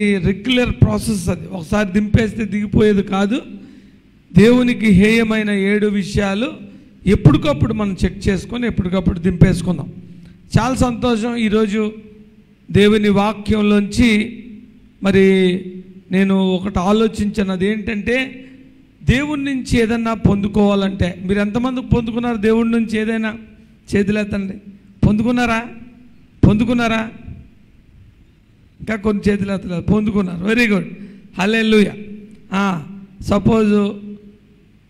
Regular process. అది ఒకసారి దింపేస్తే దిగిపోయేది కాదు. దేవునికి హేయమైన 7 విషయాలు ఎప్పటికప్పుడు మనం చెక్ చేసుకొని ఎప్పటికప్పుడు దింపేసుకుందాం. చాలా సంతోషం. ఈరోజు దేవుని వాక్యంలోంచి మరి నేను ఒకటి ఆలోచించాను. అదేంటంటే దేవుడి నుంచి ఏదన్నా పొందుకోవాలంటే మీరు ఎంతమంది పొందుకున్నారు? దేవుడి నుంచి ఏదైనా చేతులెత్తండి. పొందుకున్నారా? ఇంకా కొన్ని చేతులెత్తలేదు. పొందుకున్నారు. Very good. Hallelujah. Suppose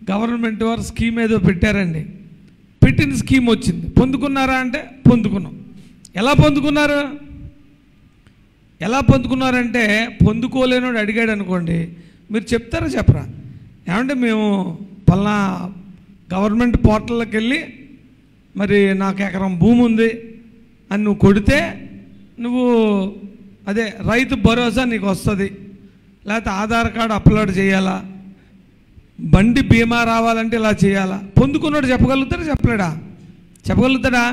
government వారు స్కీమ్ ఏదో పెట్టారండి. పెట్టిన స్కీమ్ వచ్చింది. పొందుకున్నారా అంటే పొందుకున్నాం. ఎలా పొందుకున్నారంటే పొందుకోలేనోడు అడిగాడు అనుకోండి, మీరు చెప్తారా చెప్పరా? ఏమంటే మేము పలానా గవర్నమెంట్ పోర్టల్లోకి వెళ్ళి మరి నాకు ఎకరం భూమి ఉంది అని నువ్వు కొడితే నువ్వు అదే రైతు భరోసా నీకు వస్తుంది, లేకపోతే ఆధార్ కార్డు అప్లోడ్ చేయాలా, బండి బీమా రావాలంటే ఇలా చేయాలా. పొందుకున్నాడు చెప్పగలుగుతాడా?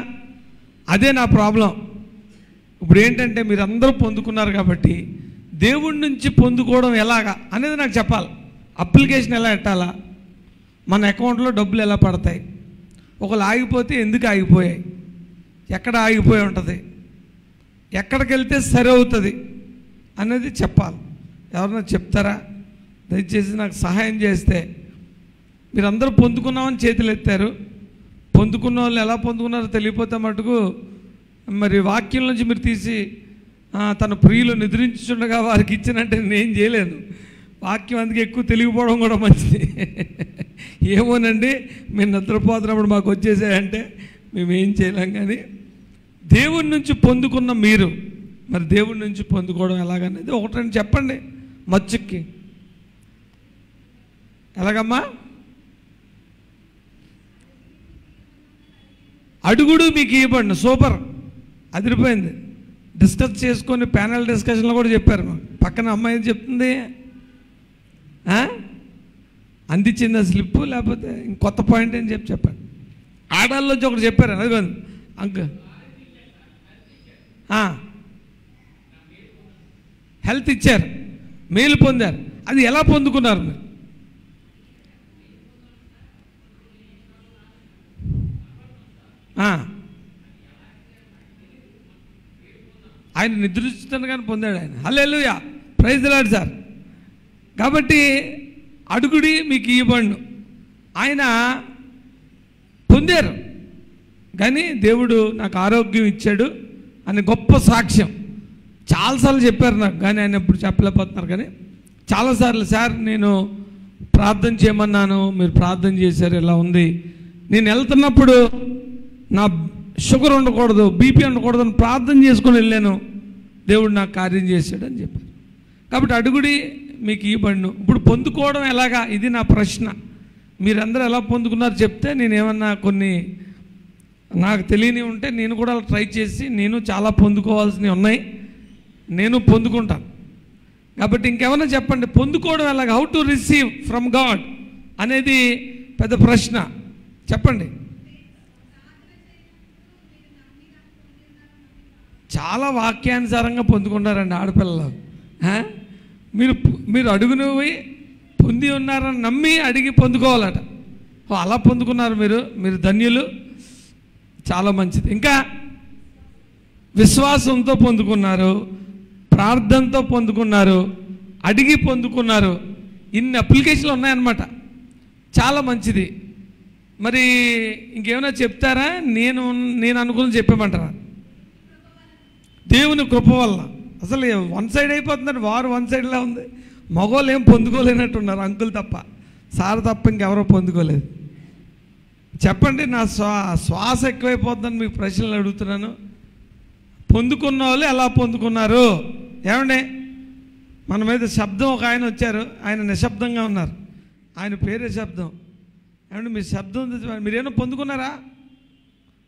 అదే నా ప్రాబ్లం. ఇప్పుడు ఏంటంటే మీరు అందరూ పొందుకున్నారు కాబట్టి దేవుడి నుంచి పొందుకోవడం ఎలాగా అనేది నాకు చెప్పాలి. అప్లికేషన్ ఎలా పెట్టాలా, మన అకౌంట్లో డబ్బులు ఎలా పడతాయి, ఒకళ్ళు ఆగిపోతే ఎందుకు ఆగిపోయాయి, ఎక్కడ ఆగిపోయి ఉంటుంది, ఎక్కడికి వెళ్తే సరి అవుతుంది అనేది చెప్పాలి. ఎవరన్నా చెప్తారా? దయచేసి నాకు సహాయం చేస్తే. మీరందరూ పొందుకున్నామని చేతులు ఎత్తారు. పొందుకున్న వాళ్ళు ఎలా పొందుకున్నారో తెలియపోతే మటుకు మరి వాక్యం నుంచి మీరు తీసి తన ప్రియులు నిద్రించుండగా వారికి ఇచ్చినట్టే నేనేం చేయలేను. వాక్యం అందుకే ఎక్కువ తెలియకపోవడం కూడా మంచిది. ఏమోనండి, మీరు నిద్రపోతున్నప్పుడు మాకు వచ్చేసాయంటే మేమేం చేయలేం. కానీ దేవుడి నుంచి పొందుకున్న మీరు మరి దేవుడి నుంచి పొందుకోవడం ఎలాగనేది ఒకటి రెండు చెప్పండి. మచ్చుక్కి ఎలాగమ్మా? అడుగుడు మీకు ఇవ్వబడిన. సూపర్, అదిరిపోయింది. డిస్కస్ చేసుకొని ప్యానల్ డిస్కషన్లో కూడా చెప్పారు. పక్కన అమ్మాయి చెప్తుంది అందించింది స్లిప్, లేకపోతే ఇంకొత్త పాయింట్ అని చెప్పారు. ఆడాల్లోంచి ఒకటి చెప్పారు. అదిగోండి అంక హెల్త్ ఇచ్చారు, మేలు పొందారు. అది ఎలా పొందుకున్నారు మీరు? ఆయన నిద్రించుతాను పొందాడు ఆయన. హల్లెలూయా, ప్రైజ్ ది లార్డ్ సార్. కాబట్టి అడుగుడి మీకు ఇవ్వబడును. ఆయన పొందారు కానీ దేవుడు నాకు ఆరోగ్యం ఇచ్చాడు అని గొప్ప సాక్ష్యం చాలాసార్లు చెప్పారు నాకు. కానీ ఆయన ఎప్పుడు చెప్పలేకపోతున్నారు. కానీ చాలాసార్లు సార్ నేను ప్రార్థన చేయమన్నాను, మీరు ప్రార్థన చేశారు, ఇలా ఉంది. నేను వెళ్తున్నప్పుడు నా షుగర్ ఉండకూడదు, బీపీ ఉండకూడదు అని ప్రార్థన చేసుకొని వెళ్ళాను, దేవుడు నాకు కార్యం చేశాడు అని చెప్పారు. కాబట్టి అడుగుడి మీకు ఇవ్వబడును. ఇప్పుడు పొందుకోవడం ఎలాగా, ఇది నా ప్రశ్న. మీరందరూ ఎలా పొందుకున్నారు చెప్తే నేనేమన్నా కొన్ని నాకు తెలియని ఉంటే నేను కూడా అలా ట్రై చేసి నేను చాలా పొందుకోవాల్సినవి ఉన్నాయి, నేను పొందుకుంటాను. కాబట్టి ఇంకేమన్నా చెప్పండి. పొందుకోవడం ఎలాగా, how to receive from God అనేది పెద్ద ప్రశ్న. చెప్పండి. చాలా వాక్యానుసారంగా పొందుకున్నారండి ఆడపిల్లలు. మీరు అడుగునవి పొంది ఉన్నారని నమ్మి అడిగి పొందుకోవాలట. అలా పొందుకున్నారు మీరు ధన్యులు, చాలా మంచిది. ఇంకా విశ్వాసంతో పొందుకున్నారు, ప్రార్థనతో పొందుకున్నారు, అడిగి పొందుకున్నారు. ఇన్ని అప్లికేషన్లు ఉన్నాయన్నమాట. చాలా మంచిది. మరి ఇంకేమైనా చెప్తారా? నేను అనుకుని చెప్పేమంటారా? దేవుని కృప వల్ల అసలు వన్ సైడ్ అయిపోతున్నారు. వారు వన్ సైడ్లా ఉంది. మగవాళ్ళు ఏం పొందుకోలేనట్టున్నారు, అంకుల్ తప్ప, సార్ తప్ప ఇంకెవరో పొందుకోలేదు. చెప్పండి. నా శ్వాస ఎక్కువైపోతుందని మీకు ప్రశ్నలు అడుగుతున్నాను. పొందుకున్న వాళ్ళు ఎలా పొందుకున్నారు? ఏమండి, మన మీద శబ్దం ఒక ఆయన వచ్చారు, ఆయన నిశ్శబ్దంగా ఉన్నారు, ఆయన పేరే శబ్దం. ఏమంటే మీ శబ్దం మీరేమో పొందుకున్నారా?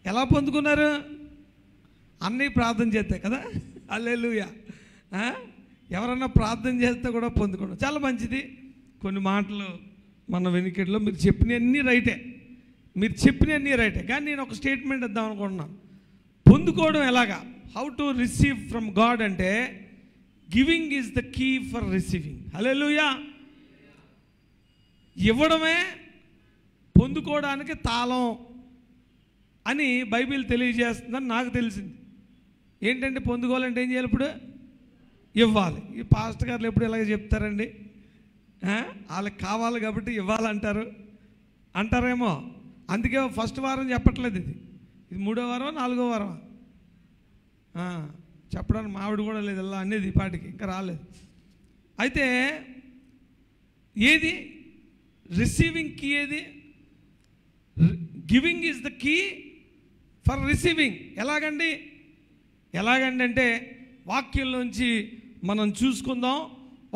ఎలా పొందుకున్నారు? అన్నీ ప్రార్థన చేస్తే కదా. హల్లెలూయా. ఎవరన్నా ప్రార్థన చేస్తే కూడా పొందుకోవడం చాలా మంచిది. కొన్ని మాటలు మన వెనుకట్లో మీరు చెప్పినవన్నీ రైటే, కానీ నేను ఒక స్టేట్మెంట్ ఇద్దాం అనుకుంటున్నాను. పొందుకోవడం ఎలాగా, how to receive from God అంటే giving is the key for receiving. Hallelujah. ఇవ్వడమే పొందుకోవడానికి తాళం అని బైబిల్ తెలియజేస్తుందని నాకు తెలిసింది. ఏంటంటే పొందుకోవాలంటే ఏం చేయాలి? ఇప్పుడు ఇవ్వాలి. ఈ పాస్టర్ గారు ఎప్పుడు ఇలాగ చెప్తారండి, వాళ్ళకి కావాలి కాబట్టి ఇవ్వాలంటారు అంటారేమో. అందుకే ఫస్ట్ వారం చెప్పట్లేదు. ఇది 3వ వారం 4వ వారం చెప్పడానికి మావిడ కూడా లేదు ఇలా అనేది ఈ పాటికి ఇంకా రాలేదు. అయితే ఏది రిసీవింగ్ కీ? ఏది? Giving is the key for receiving. ఎలాగండి అంటే వాక్యంలోంచి మనం చూసుకుందాం.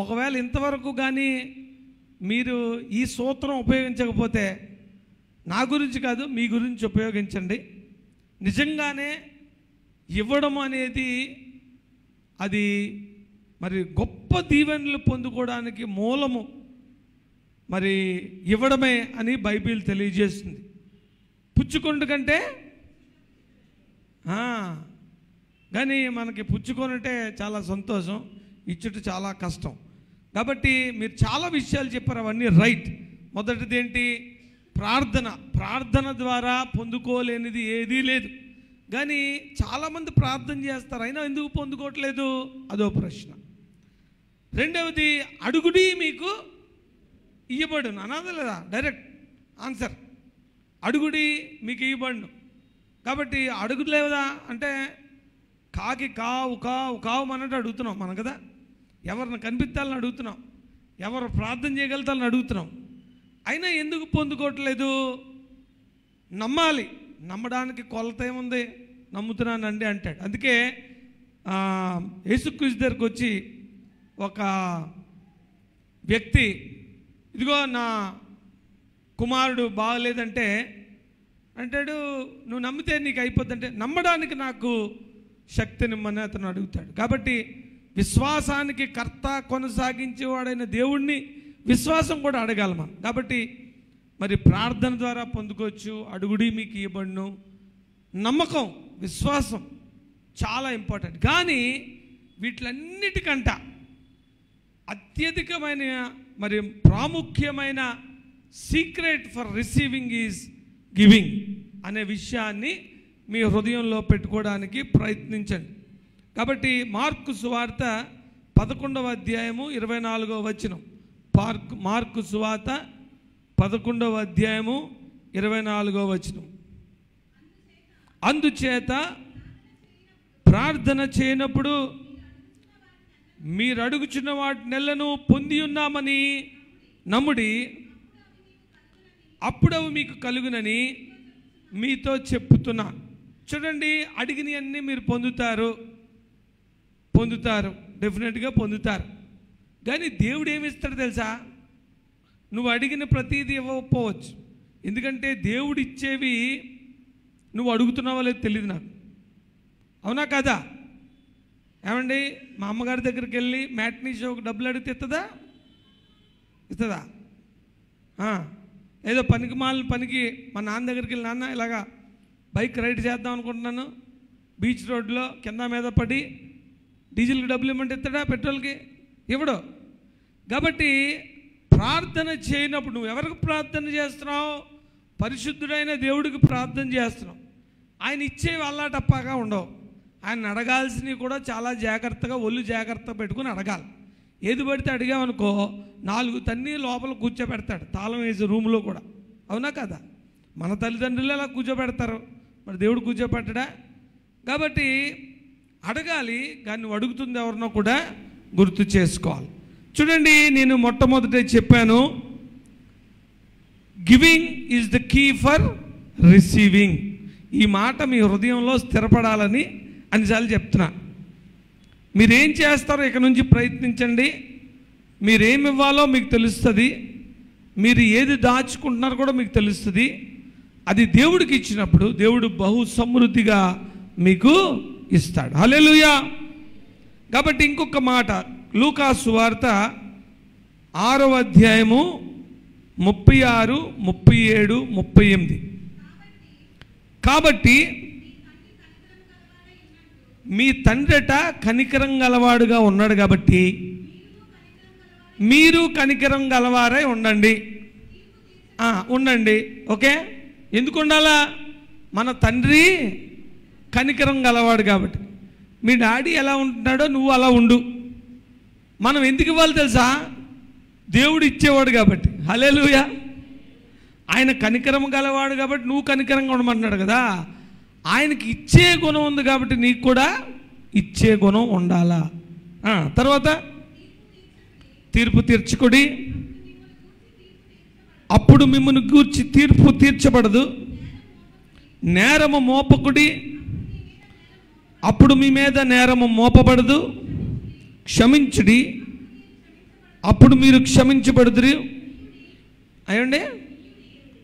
ఒకవేళ ఇంతవరకు కానీ మీరు ఈ సూత్రం ఉపయోగించకపోతే నా గురించి కాదు, మీ గురించి ఉపయోగించండి. నిజంగానే ఇవ్వడం అనేది అది మరి గొప్ప దీవెనలు పొందుకోవడానికి మూలము మరి ఇవ్వడమే అని బైబిల్ తెలియజేస్తుంది. పుచ్చుకొండు కంటే కానీ మనకి పుచ్చుకొనంటే చాలా సంతోషం, ఇచ్చుట చాలా కష్టం. కాబట్టి మీరు చాలా విషయాలు చెప్పారు, అవన్నీ రైట్. మొదటిది ఏంటి? ప్రార్థన ద్వారా పొందుకోలేనిది ఏదీ లేదు. కానీ చాలామంది ప్రార్థన చేస్తారు, అయినా ఎందుకు పొందుకోవట్లేదు? అదో ప్రశ్న. రెండవది, అడుగుడి మీకు ఇయ్యబడును అనాలి లేదా? డైరెక్ట్ ఆన్సర్, అడుగుడి మీకు ఇయ్యబడును. కాబట్టి అడుగులేదా అంటే కాకి కావు కావు కావు అన్నట్టు అడుగుతున్నాం మనం కదా. ఎవరిని కనిపించాలని అడుగుతున్నాం, ఎవరు ప్రార్థన చేయగలుగుతారని అడుగుతున్నాం. అయినా ఎందుకు పొందుకోవట్లేదు? నమ్మాలి. నమ్మడానికి కొలత ఏముంది? నమ్ముతున్నానండి అంటాడు. అందుకే యేసుక్రీస్తు దగ్గరికి వచ్చి ఒక వ్యక్తి, ఇదిగో నా కుమారుడు బాగలేదంటే అంటాడు, నువ్వు నమ్మితే నీకు అయిపోద్ది అంటే, నమ్మడానికి నాకు శక్తినిమ్మని అతను అడుగుతాడు. కాబట్టి విశ్వాసానికి కర్త కొనసాగించేవాడైన దేవుణ్ణి విశ్వాసం కూడా అడగాలి మనం. కాబట్టి మరి ప్రార్థన ద్వారా పొందుకోవచ్చు. అడుగుడి మీకు ఇవ్వబడును. నమ్మకం, విశ్వాసం చాలా ఇంపార్టెంట్. కానీ వీటిలన్నిటికంట అత్యధికమైన మరి ప్రాముఖ్యమైన secret for receiving is giving అనే విషయాన్ని మీ హృదయంలో పెట్టుకోవడానికి ప్రయత్నించండి. కాబట్టి మార్కు సువార్త 11వ అధ్యాయము 24వ వచనం. మార్కు సువార్త 11వ అధ్యాయము 24వ వచనం. అందుచేత ప్రార్థన చేయనప్పుడు మీరు అడుగుచున్న వాటి నెలను పొంది ఉన్నామని నమ్ముడి, అప్పుడు అవి మీకు కలుగునని మీతో చెప్పుతున్నా. చూడండి, అడిగినవన్నీ మీరు పొందుతారు, డెఫినెట్గా పొందుతారు. కానీ దేవుడు ఏమిస్తాడు తెలుసా? నువ్వు అడిగిన ప్రతిదీ ఇవ్వకపోవచ్చు. ఎందుకంటే దేవుడు ఇచ్చేవి నువ్వు అడుగుతున్నావో లేదో తెలియదు నాకు. అవునా కదా? ఏమండి, మా అమ్మగారి దగ్గరికి వెళ్ళి మ్యాట్నీ షోకి డబ్బులు అడిగితే ఇస్తుందా? ఏదో పనికి మా నాన్న దగ్గరికి వెళ్ళి, నాన్న ఇలాగా బైక్ రైడ్ చేద్దాం అనుకుంటున్నాను, బీచ్ రోడ్లో కింద మీద పడి డీజిల్కి డబ్బులు ఇవ్వమంటే ఇస్తాడా? పెట్రోల్కి ఇవ్వడు. కాబట్టి ప్రార్థన చేయనప్పుడు నువ్వు ఎవరికి ప్రార్థన చేస్తున్నావు? పరిశుద్ధుడైన దేవుడికి ప్రార్థన చేస్తున్నావు. ఆయన ఇచ్చేవి అల్లాటప్పగా ఉండవు. ఆయన అడగాల్సినవి కూడా చాలా జాగ్రత్తగా ఒళ్ళు జాగ్రత్తగా పెట్టుకుని అడగాలి. ఏది పడితే అడిగామనుకో 4 తన్ని లోపల కూర్చోబెడతాడు, తాళం వేసి రూమ్లో కూడా. అవునా కదా? మన తల్లిదండ్రులు అలా కూర్చోబెడతారు, మరి దేవుడు కూర్చోబెట్టడా? కాబట్టి అడగాలి. కానీ నువ్వు అడుగుతుంది ఎవరినో కూడా గుర్తు చేసుకోవాలి. చూడండి, నేను మొట్టమొదట చెప్పాను, giving is the key for receiving. ఈ మాట మీ హృదయంలో స్థిరపడాలని అన్నిసార్లు చెప్తున్నా. మీరేం చేస్తారో ఇక నుంచి ప్రయత్నించండి. మీరేమి ఇవ్వాలో మీకు తెలుస్తుంది, మీరు ఏది దాచుకుంటున్నారో కూడా మీకు తెలుస్తుంది. అది దేవుడికి ఇచ్చినప్పుడు దేవుడు బహు సమృద్ధిగా మీకు ఇస్తాడు. హల్లెలూయా. కాబట్టి ఇంకొక మాట, లూకా సువార్త 6వ అధ్యాయము 36, 37, 38. కాబట్టి మీ తండ్రిట కనికరం గలవాడుగా ఉన్నాడు కాబట్టి మీరు కనికరం గలవారై ఉండండి. ఉండండి. ఓకే, ఎందుకు ఉండాలా? మన తండ్రి కనికరం గలవాడు కాబట్టి. మీ డాడీ ఎలా ఉంటున్నాడో నువ్వు అలా ఉండు. మనం ఎందుకు ఇవ్వాలి తెలుసా? దేవుడు ఇచ్చేవాడు కాబట్టి. హల్లెలూయా. ఆయన కనికరం గలవాడు కాబట్టి నువ్వు కనికరంగా ఉండమంటున్నాడు కదా. ఆయనకి ఇచ్చే గుణం ఉంది కాబట్టి నీకు కూడా ఇచ్చే గుణం ఉండాలా. తర్వాత తీర్పు తీర్చుకుడి, అప్పుడు మిమ్మల్ని గూర్చి తీర్పు తీర్చబడదు. నేరము మోపకుడి, అప్పుడు మీ మీద నేరము మోపబడదు. క్షమించుడి, అప్పుడు మీరు క్షమించబడుదురు. అయ్యండి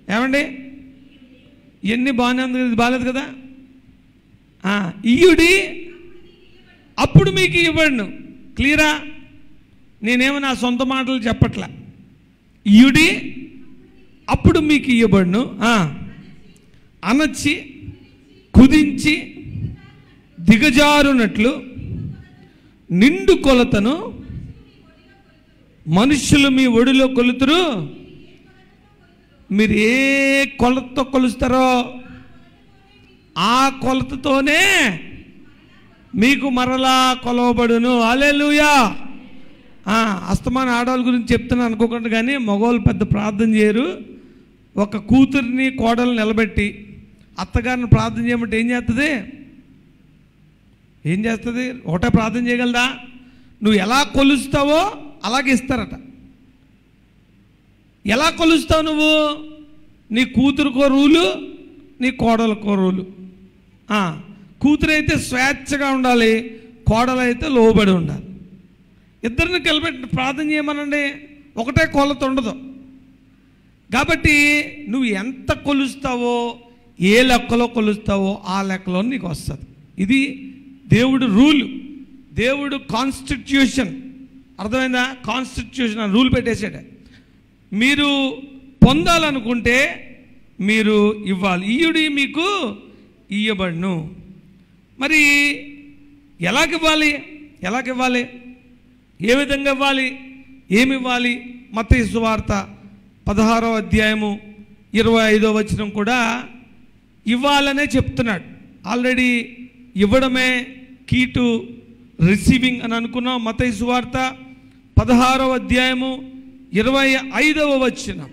ఏమండి, ఇవన్నీ బాగానే ఉంది, ఇది బాగాలేదు కదా. ఇయ్యుడి, అప్పుడు మీకు ఇవ్వబడును. క్లియరా? నేనేమో నా సొంత మాటలు చెప్పట్లా. ఇయ్యుడి, అప్పుడు మీకు ఇవ్వబడును. అనచి కుదించి దిగజారునట్లు నిండు కొలతను మనుషులు మీ ఒడిలో కొలుతురు. మీరు ఏ కొలతతో కొలుస్తారో ఆ కొలతతోనే మీకు మరలా కొలవబడును. హల్లెలూయా. అస్తమాన ఆడవాళ్ళ గురించి చెప్తున్నాను అనుకోకుండా, కానీ మగవాళ్ళు పెద్ద ప్రార్థన చేయరు. ఒక కూతురిని కోడలు నిలబెట్టి అత్తగారిని ప్రార్థన చేయమంటే ఏం చేస్తుంది? ఒకటే ప్రార్థన చేయగలదా? నువ్వు ఎలా కొలుస్తావో అలాగే ఇస్తారట. ఎలా కొలుస్తావు నువ్వు? నీ కూతురుకో రూలు, నీ కోడలకో రూలు. కూతురు అయితే స్వేచ్ఛగా ఉండాలి, కోడలైతే లోబడి ఉండాలి. ఇద్దరిని కలిపెట్టి ప్రార్థన చేయమనండి, ఒకటే కొలత ఉండదు. కాబట్టి నువ్వు ఎంత కొలుస్తావో, ఏ లెక్కలో కొలుస్తావో ఆ లెక్కలో నీకు వస్తుంది. ఇది దేవుడు రూల్, దేవుడు కాన్స్టిట్యూషన్. అర్థమైందా? కాన్స్టిట్యూషన్ రూల్ పెట్టేసాడు. మీరు పొందాలనుకుంటే మీరు ఇవ్వాలి. ఇయ్యుడి, మీకు ఇయ్యబడును. మరి ఎలాగివ్వాలి? ఏ విధంగా ఇవ్వాలి? ఏమి ఇవ్వాలి? మత్తయి సువార్త 16వ అధ్యాయము 25వ వచనం కూడా ఇవ్వాలనే చెప్తున్నాడు. ఆల్రెడీ ఇవ్వడమే కీ టు రిసీవింగ్ అని అనుకున్నాం. మత్తయి సువార్త 16వ అధ్యాయము 25వ వచనం,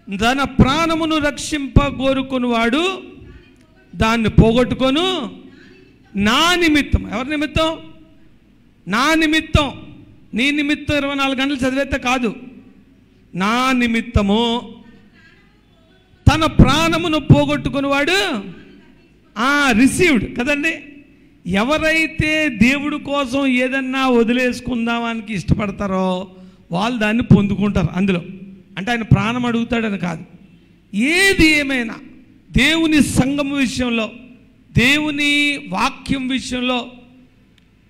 తన ప్రాణమును రక్షింపగోరుకునివాడు దాన్ని పోగొట్టుకొను. నా నిమిత్తం. ఎవరి నిమిత్తం? నా నిమిత్తం. నీ నిమిత్తం 24 గంటలు చదివేస్తే కాదు. నా నిమిత్తము తన ప్రాణమును పోగొట్టుకునివాడు రిసీవ్డ్ కదండి. ఎవరైతే దేవుడి కోసం ఏదన్నా వదిలేసుకుందామానికి ఇష్టపడతారో వాళ్ళు దాన్ని పొందుకుంటారు. అందులో అంటే ఆయన ప్రాణం అడుగుతాడని కాదు. ఏది ఏమైనా దేవుని సంఘం విషయంలో, దేవుని వాక్యం విషయంలో,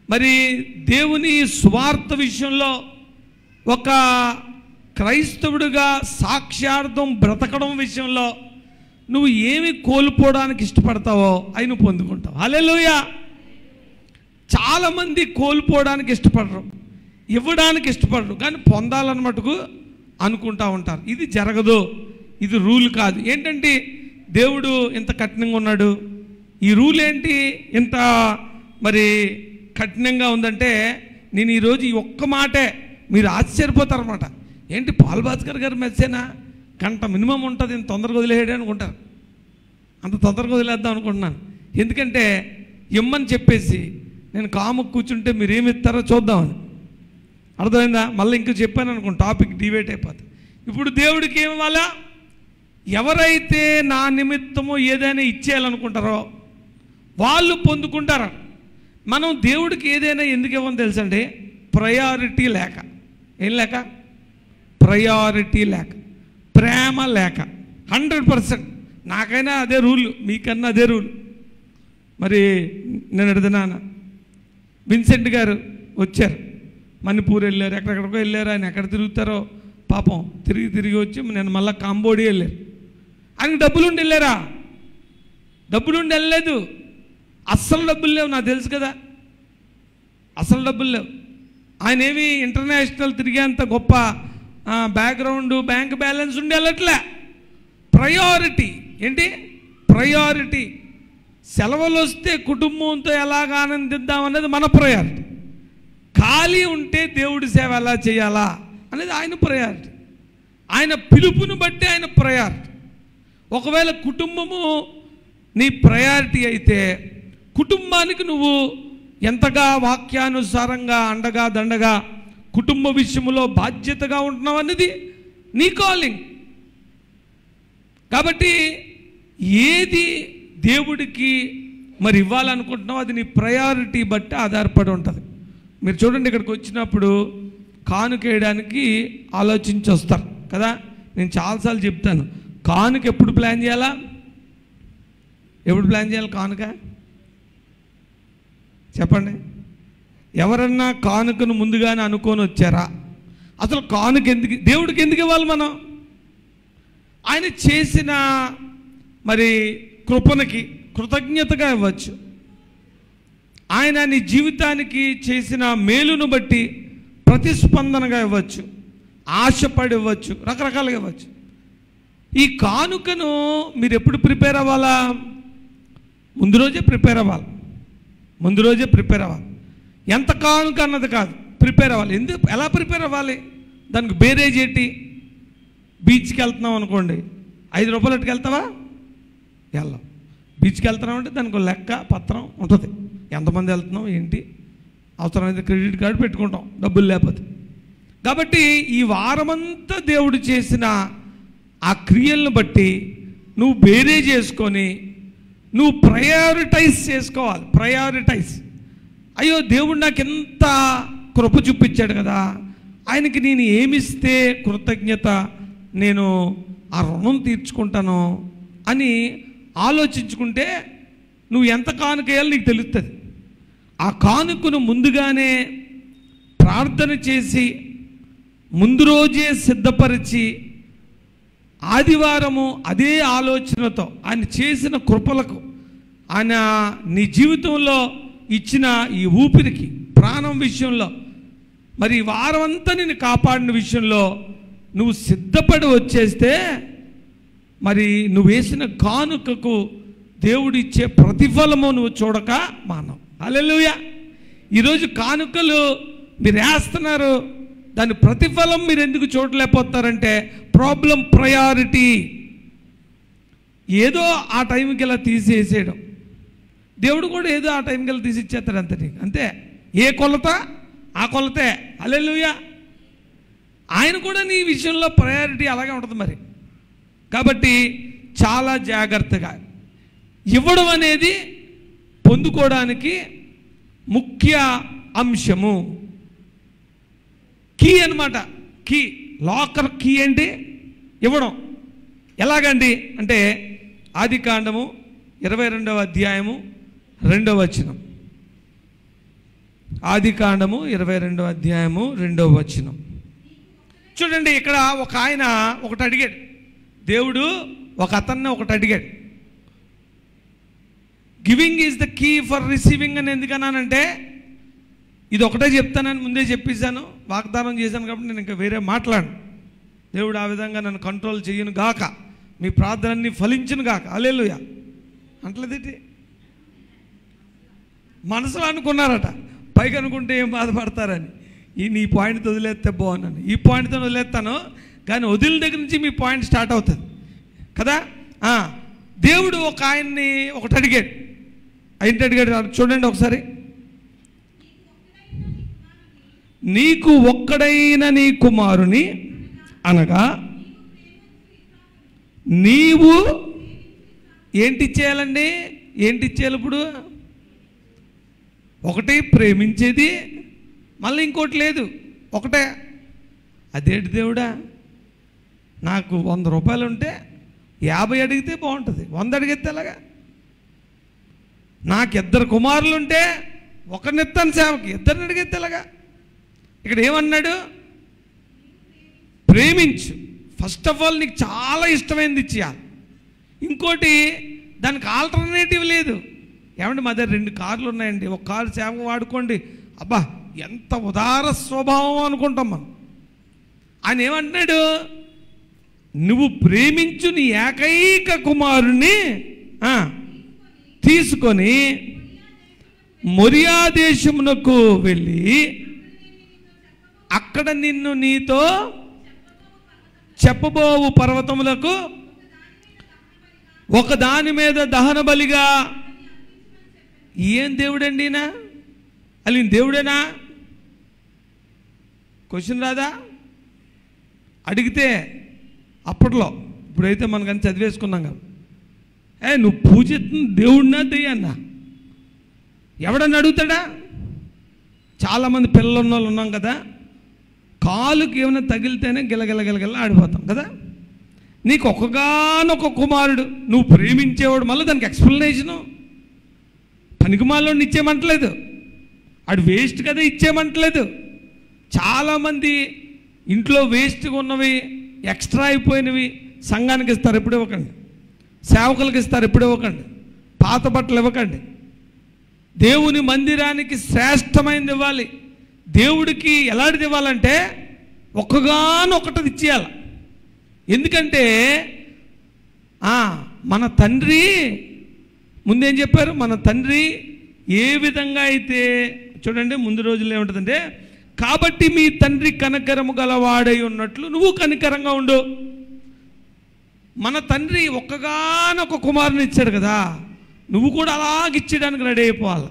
మరి దేవుని స్వార్థ విషయంలో ఒక క్రైస్తవుడిగా సాక్ష్యార్థం బ్రతకడం విషయంలో నువ్వు ఏమి కోల్పోవడానికి ఇష్టపడతావో అవి నువ్వు పొందుకుంటావు. హల్లెలూయా. చాలామంది కోల్పోవడానికి ఇష్టపడరు, ఇవ్వడానికి ఇష్టపడరు, కానీ పొందాలని మటుకు అనుకుంటా ఉంటారు. ఇది జరగదు, ఇది రూల్ కాదు. ఏంటంటే దేవుడు ఇంత కఠినంగా ఉన్నాడు, ఈ రూల్ ఏంటి ఇంత మరి కఠినంగా ఉందంటే, నేను ఈరోజు ఈ ఒక్క మాటే మీరు ఆశ్చర్యపోతారన్నమాట. ఏంటి పాల్ భాస్కర్ గారి మెసేనా గంట మినిమం ఉంటుంది, ఇంత తొందరగా వదిలేయడం అనుకుంటారు. అంత తొందరగా వదిలేద్దాం అనుకుంటున్నాను. ఎందుకంటే ఇమ్మని చెప్పేసి నేను కాముకు కూర్చుంటే మీరు ఏమి ఇస్తారో చూద్దామని. అర్థమైందా? మళ్ళీ ఇంక చెప్పాను అనుకోండి, టాపిక్ డివేట్ అయిపోతుంది. ఇప్పుడు దేవుడికి ఏమి ఇవ్వాలా? ఎవరైతే నా నిమిత్తము ఏదైనా ఇచ్చేయాలనుకుంటారో వాళ్ళు పొందుకుంటారు. మనం దేవుడికి ఏదైనా ఎందుకు ఇవ్వని తెలుసండి? ప్రయారిటీ లేక. ఏం లేక? ప్రయారిటీ లేక, ప్రేమ లేక. 100% నాకైనా అదే రూల్, మీకన్నా అదే రూల్. మరి నేను అడుగుతున్నాను, విన్సెంట్ గారు వచ్చారు, మణిపూర్ వెళ్ళారు, ఎక్కడెక్కడికో వెళ్ళారు. ఆయన ఎక్కడ తిరుగుతారో పాపం, తిరిగి వచ్చి నేను మళ్ళీ కాంబోడియా వెళ్ళారు. ఆయనకు డబ్బులుండి వెళ్ళారా? డబ్బులుండి వెళ్ళలేదు. అస్సలు డబ్బులు లేవు, నాకు తెలుసు కదా, అసలు డబ్బులు లేవు. ఆయన ఏమి ఇంటర్నేషనల్ తిరిగేంత గొప్ప బ్యాక్గ్రౌండ్, బ్యాంక్ బ్యాలెన్స్ ఉండి వెళ్ళట్లే. ప్రయారిటీ ఏంటి? ప్రయారిటీ. సెలవులు వస్తే కుటుంబంతో ఎలాగ ఆనందిద్దామనేది మన ప్రయారిటీ. ఖాళీ ఉంటే దేవుడి సేవ ఎలా చేయాలా అనేది ఆయన ప్రయారిటీ. ఆయన పిలుపును బట్టి ఆయన ప్రయారిటీ. ఒకవేళ కుటుంబము నీ ప్రయారిటీ అయితే కుటుంబానికి నువ్వు ఎంతగా వాక్యానుసారంగా అండగా దండగా కుటుంబ విషయంలో బాధ్యతగా ఉంటున్నావు అన్నది నీ కాలింగ్. కాబట్టి ఏది దేవుడికి మరి ఇవ్వాలనుకుంటున్నావు అది నీ ప్రయారిటీ బట్టి ఆధారపడి ఉంటుంది. మీరు చూడండి, ఇక్కడికి వచ్చినప్పుడు కానుకేయడానికి ఆలోచించి వస్తారు కదా. నేను చాలాసార్లు చెప్తాను, కానుక ఎప్పుడు ప్లాన్ చేయాలా? ఎప్పుడు ప్లాన్ చేయాలి కానుక? చెప్పండి. ఎవరన్నా కానుకను ముందుగానే అనుకొని వచ్చారా? అసలు కానుక ఎందుకు, దేవుడికి ఎందుకు ఇవ్వాలి మనం? ఆయన చేసిన మరి కృపణకి కృతజ్ఞతగా ఇవ్వచ్చు. ఆయన నీ జీవితానికి చేసిన మేలును బట్టి ప్రతిస్పందనగా ఇవ్వచ్చు, ఆశపడి ఇవ్వచ్చు, రకరకాలుగా ఇవ్వచ్చు. ఈ కానుకను మీరు ఎప్పుడు ప్రిపేర్ అవ్వాలా? ముందు రోజే ప్రిపేర్ అవ్వాలి. ముందు రోజే ప్రిపేర్ అవ్వాలి. ఎంత కానుక అన్నది కాదు, ప్రిపేర్ అవ్వాలి. ఎందుకు, ఎలా ప్రిపేర్ అవ్వాలి? దానికి బేరేజ్ ఏంటి? బీచ్కి వెళ్తున్నాం అనుకోండి, 5 రూపాయలు ఎట్టుకెళ్తావా? వెళ్ళాం. బీచ్కి వెళ్తున్నామంటే దానికి ఒక లెక్క పత్రం ఉంటుంది. ఎంతమంది వెళ్తున్నాం ఏంటి, అవసరమైతే క్రెడిట్ కార్డు పెట్టుకుంటాం డబ్బులు లేకపోతే. కాబట్టి ఈ వారమంతా దేవుడు చేసిన ఆ క్రియలను బట్టి నువ్వు బేరేజ్ చేసుకొని నువ్వు ప్రయారిటైజ్ చేసుకోవాలి. ప్రయారిటైజ్. అయ్యో, దేవుడు నాకు ఎంత కృప చూపించాడు కదా, ఆయనకి నేను ఏమిస్తే కృతజ్ఞత నేను ఆ రుణం తీర్చుకుంటాను అని ఆలోచించుకుంటే నువ్వు ఎంత కానుకేయాలో నీకు తెలుస్తుంది. ఆ కానుకను ముందుగానే ప్రార్థన చేసి ముందు రోజే సిద్ధపరిచి ఆదివారము అదే ఆలోచనతో ఆయన చేసిన కృపలకు, ఆయన నీ జీవితంలో ఇచ్చిన ఈ ఊపిరికి, ప్రాణం విషయంలో, మరి వారం అంతా నేను కాపాడిన విషయంలో నువ్వు సిద్ధపడి వచ్చేస్తే మరి నువ్వు వేసిన కానుకకు దేవుడిచ్చే ప్రతిఫలము నువ్వు చూడక మానవు. హల్లెలూయా. ఈరోజు కానుకలు మీరు వేస్తున్నారు, దాని ప్రతిఫలం మీరు ఎందుకు చూడలేకపోతారంటే ప్రాబ్లం ప్రయారిటీ. ఏదో ఆ టైంకి ఇలా తీసేసేయడం. దేవుడు కూడా ఏదో ఆ టైంకి ఇలా తీసి ఇచ్చేస్తాడు అంతే నీకు, అంతే. ఏ కొలత ఆ కొలతే. హల్లెలూయా. ఆయన కూడా నీ విషయంలో ప్రయారిటీ అలాగే ఉంటుంది మరి. కాబట్టి చాలా జాగ్రత్తగా ఇవ్వడం అనేది పొందుకోవడానికి ముఖ్య అంశము, కీ అన్నమాట. కీ, లాకర్ కీ ఏంటి? ఇవ్వడం. ఎలాగండి అంటే ఆదికాండము 22వ అధ్యాయము 2వ వచనం. ఆదికాండము 22వ అధ్యాయము 2వ వచనం చూడండి. ఇక్కడ ఒక ఆయన ఒకటి అడిగాడు, దేవుడు ఒక అతన్ని ఒకటి అడిగాడు. Giving is the key for receiving అని ఎందుకన్నానంటే, ఇది ఒకటే చెప్తానని ముందే చెప్పేశాను, వాగ్దానం చేశాను కాబట్టి నేను ఇంకా వేరే మాట్లాడను. దేవుడు ఆ విధంగా నన్ను కంట్రోల్ చేయను గాక, మీ ప్రార్థనని ఫలించును గాక. హల్లెలూయా. అంటలేదేంటి? మనసులో అనుకున్నారట, పైకి అనుకుంటే ఏం బాధపడతారని. నీ పాయింట్ వదిలేస్తే బాగున్నాను, ఈ పాయింట్తో వదిలేస్తాను కానీ వదిలిన దగ్గర నుంచి మీ పాయింట్ స్టార్ట్ అవుతుంది కదా. దేవుడు ఒక ఆయన్ని ఒకటి అడిగాడు. ఏంటి అడిగాడు చూడండి ఒకసారి. నీకు ఒక్కడైన నీ కుమారుని అనగా నీవు ఏంటి చేయాలండి? ఏంటి చేయాలి? ఇప్పుడు ఒకటి ప్రేమించేది, మళ్ళీ ఇంకోటి లేదు, ఒకటే. అదేంటి దేవుడా, నాకు 100 రూపాయలు ఉంటే 50 అడిగితే బాగుంటుంది, 100 అడిగితే ఎలాగా? నాకు 2 కుమారులు ఉంటే ఒకరినిస్తాను సేవకి, 2 అడిగితే ఎలాగా? ఇక్కడ ఏమన్నాడు? ప్రేమించు. ఫస్ట్ ఆఫ్ ఆల్ నీకు చాలా ఇష్టమైనది ఇచ్చేయాలి. ఇంకోటి దానికి ఆల్టర్నేటివ్ లేదు. ఏమంటే మా దగ్గర 2 కార్లు ఉన్నాయండి, ఒక కారు సేవకు వాడుకోండి. అబ్బా ఎంత ఉదార స్వభావం అనుకుంటాం మనం. ఆయన ఏమంటున్నాడు, నువ్వు ప్రేమించు నీ ఏకైక కుమారుణ్ణి తీసుకొని మొరియా దేశమునకు వెళ్ళి అక్కడ నిన్ను నీతో చెప్పబోవు పర్వతములకు ఒక దాని మీద దహన బలిగా. ఏం దేవుడండి ఈయన? అసలు దేవుడేనా? క్వశ్చన్ రాదా? అడిగితే అప్పట్లో, ఇప్పుడైతే మనకని చదివేసుకున్నాం కదా, నువ్వు పూజిస్తున్న దేవుడినా దెయ్యాన్నా? ఎవడన్నా అడుగుతాడా? చాలామంది పిల్లలు ఉన్న వాళ్ళు ఉన్నాం కదా, కాలుకి ఏమైనా తగిలితేనే గిలగిల ఆడిపోతాం కదా. నీకు ఒక్కగానొక కుమారుడు, నువ్వు ప్రేమించేవాడు, మళ్ళీ దానికి ఎక్స్ప్లెనేషను. పనికిమాలోని ఇచ్చేయమంటలేదు, ఆడు వేస్ట్ కదా ఇచ్చేయమంటలేదు. చాలామంది ఇంట్లో వేస్ట్గా ఉన్నవి, ఎక్స్ట్రా అయిపోయినవి సంఘానికి ఇస్తారు, ఎప్పుడు ఇవ్వకండి. సేవకులకు ఇస్తారు, ఎప్పుడు ఇవ్వకండి. పాత బట్టలు ఇవ్వకండి. దేవుని మందిరానికి శ్రేష్టమైనది ఇవ్వాలి. దేవుడికి ఎలాంటిది ఇవ్వాలంటే ఒక్కగానొకటి ఇచ్చేయాలి. ఎందుకంటే మన తండ్రి ముందేం చెప్పారు, మన తండ్రి ఏ విధంగా అయితే, చూడండి ముందు రోజుల్లో ఏముంటుందంటే, కాబట్టి మీ తండ్రి కనికరము గలవాడై ఉన్నట్లు నువ్వు కనికరంగా ఉండు. మన తండ్రి ఒక్కగానొక కుమారుని ఇచ్చాడు కదా, నువ్వు కూడా అలాగిచ్చేయడానికి రెడీ అయిపోవాలి.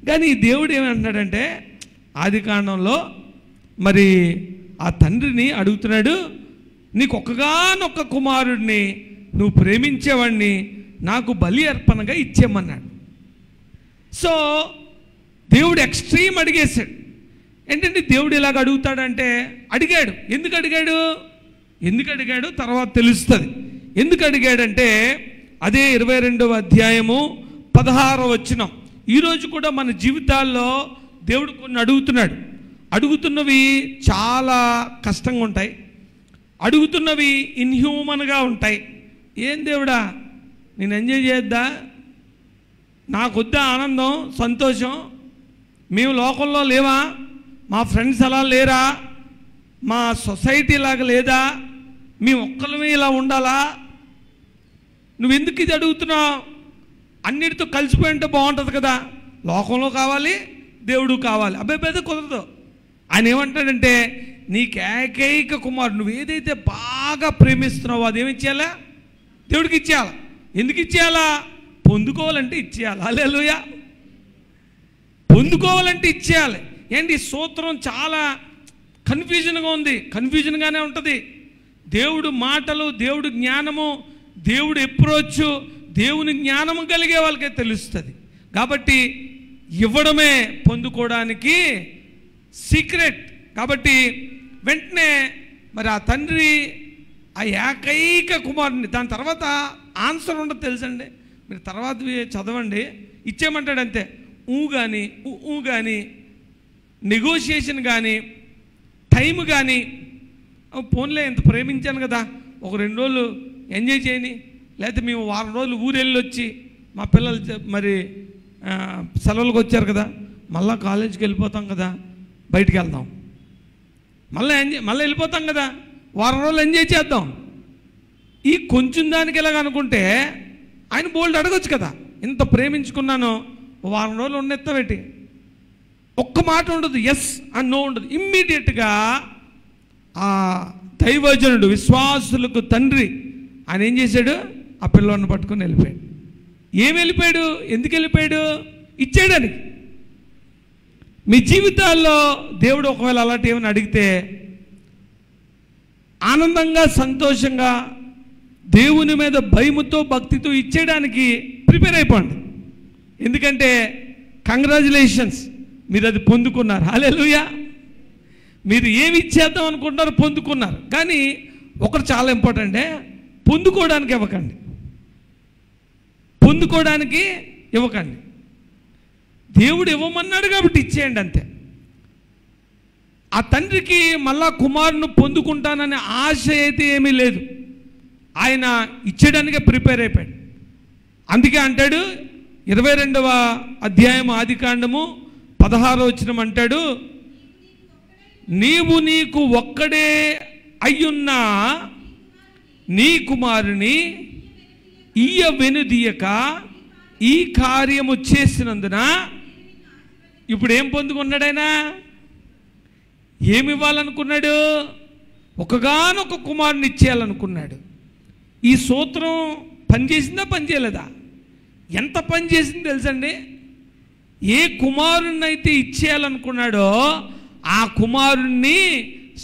కానీ దేవుడు ఏమంటున్నాడంటే, ఆది కాండంలో మరి ఆ తండ్రిని అడుగుతున్నాడు, నీకు ఒక్కగానొక్క కుమారుడిని నువ్వు ప్రేమించేవాడిని నాకు బలి అర్పణగా ఇచ్చేయమన్నాడు. సో దేవుడు ఎక్స్ట్రీమ్ అడిగేశాడు. ఏంటంటే దేవుడు ఇలాగ అడుగుతాడంటే, అడిగాడు. ఎందుకు అడిగాడు తర్వాత తెలుస్తుంది. ఎందుకు అడిగాడంటే అదే 22వ అధ్యాయము 16వ వచనం. ఈరోజు కూడా మన జీవితాల్లో దేవుడు కొన్ని అడుగుతున్నాడు. అడుగుతున్నవి చాలా కష్టంగా ఉంటాయి, అడుగుతున్నవి ఇన్హ్యూమన్గా ఉంటాయి. ఏం దేవుడా నేను ఎంజాయ్ చేద్దా, నాకొద్దా ఆనందం సంతోషం, మేము లోకంలో లేవా, మా ఫ్రెండ్స్ అలా లేరా, మా సొసైటీ లాగా లేదా, మేము ఒక్కలమే ఇలా ఉండాలా, నువ్వెందుకు ఇది అడుగుతున్నావు? అన్నిటితో కలిసిపోయి ఉంటే బాగుంటుంది కదా, లోకంలో కావాలి దేవుడు కావాలి. అబ్బాయి కుదరదు. ఆయన ఏమంటాడంటే, నీకు ఏకైక కుమారుడు నువ్వు ఏదైతే బాగా ప్రేమిస్తున్నావో అదేమి ఇచ్చేయాలా? దేవుడికి ఇచ్చేయాలా. ఎందుకు ఇచ్చేయాలా? పొందుకోవాలంటే ఇచ్చేయాలి. హల్లెలూయా. పొందుకోవాలంటే ఇచ్చేయాలి. ఏంటి సూత్రం చాలా కన్ఫ్యూజన్గా ఉంది, కన్ఫ్యూజన్గానే ఉంటుంది. దేవుడు మాటలు, దేవుడు జ్ఞానము, దేవుడు అప్రోచ్, దేవుని జ్ఞానము కలిగే వాళ్ళకే తెలుస్తుంది. కాబట్టి ఇవ్వడమే పొందుకోవడానికి సీక్రెట్. కాబట్టి వెంటనే మరి ఆ తండ్రి ఆ ఏకైక కుమారుని, దాని తర్వాత ఆన్సర్ ఉండదు తెలుసండి. మీరు తర్వాత చదవండి, ఇచ్చేయమంటాడు అంతే. ఊ కానీ నెగోషియేషన్ కానీ టైం కానీ, ఫోన్లే ఇంత ప్రేమించాను కదా ఒక 2 రోజులు ఎంజాయ్ చేయని, లేకపోతే మేము వారం రోజులు ఊరెళ్ళి వచ్చి మా పిల్లలు మరి సెలవులకు వచ్చారు కదా, మళ్ళీ కాలేజీకి వెళ్ళిపోతాం కదా, బయటికి వెళ్దాం, మళ్ళీ వెళ్ళిపోతాం కదా, వారం రోజులు ఎంజాయ్ చేద్దాం. ఈ కొంచెం దానికి ఎలాగ అనుకుంటే ఆయన బోల్డ్ అడగొచ్చు కదా, ఇంత ప్రేమించుకున్నాను వారం రోజులు ఉన్నెత్తబెట్టి. ఒక్క మాట ఉండదు, ఎస్ అండ్ నో ఉండదు. ఇమ్మీడియట్గా ఆ దైవజనుడు, విశ్వాసులకు తండ్రి, ఆయన ఏం చేశాడు? ఆ పిల్లోడిని పట్టుకొని వెళ్ళిపోయాడు. ఏం వెళ్ళిపోయాడు? ఎందుకు వెళ్ళిపోయాడు? ఇచ్చేయడానికి. మీ జీవితాల్లో దేవుడు ఒకవేళ అలాంటి ఏమైనా అడిగితే ఆనందంగా, సంతోషంగా, దేవుని మీద భయముతో, భక్తితో ఇచ్చేయడానికి ప్రిపేర్ అయిపోండి. ఎందుకంటే కంగ్రాచులేషన్స్, మీరు అది పొందుకున్నారు. హల్లెలూయా. మీరు ఏమి ఇచ్చేద్దాం అనుకుంటున్నారు, పొందుకున్నారు. కానీ ఒకటి చాలా ఇంపార్టెంటే, పొందుకోవడానికి ఇవ్వకండి. పొందుకోవడానికి ఇవ్వకండి. దేవుడు ఇవ్వమన్నాడు కాబట్టి ఇచ్చేయండి అంతే. ఆ తండ్రికి మళ్ళా కుమారుని పొందుకుంటాననే ఆశ అయితే ఏమీ లేదు. ఆయన ఇచ్చేయడానికే ప్రిపేర్ అయిపోయాడు. అందుకే అంటాడు, 22వ అధ్యాయం ఆదికాండము 16వ వచనం అంటాడు, నీవు నీకు ఒక్కడే అయ్యున్నా నీ కుమారుని ఈయ వెనుదీయక ఈ కార్యము చేసినందున. ఇప్పుడు ఏం పొందుకున్నాడైనా? ఏమి ఇవ్వాలనుకున్నాడు? ఒకగానొక కుమారుని ఇచ్చేయాలనుకున్నాడు. ఈ సూత్రం పనిచేసిందా పనిచేయలేదా? ఎంత పనిచేసింది తెలుసండి? ఏ కుమారుణ్ణి అయితే ఇచ్చేయాలనుకున్నాడో ఆ కుమారుణ్ణి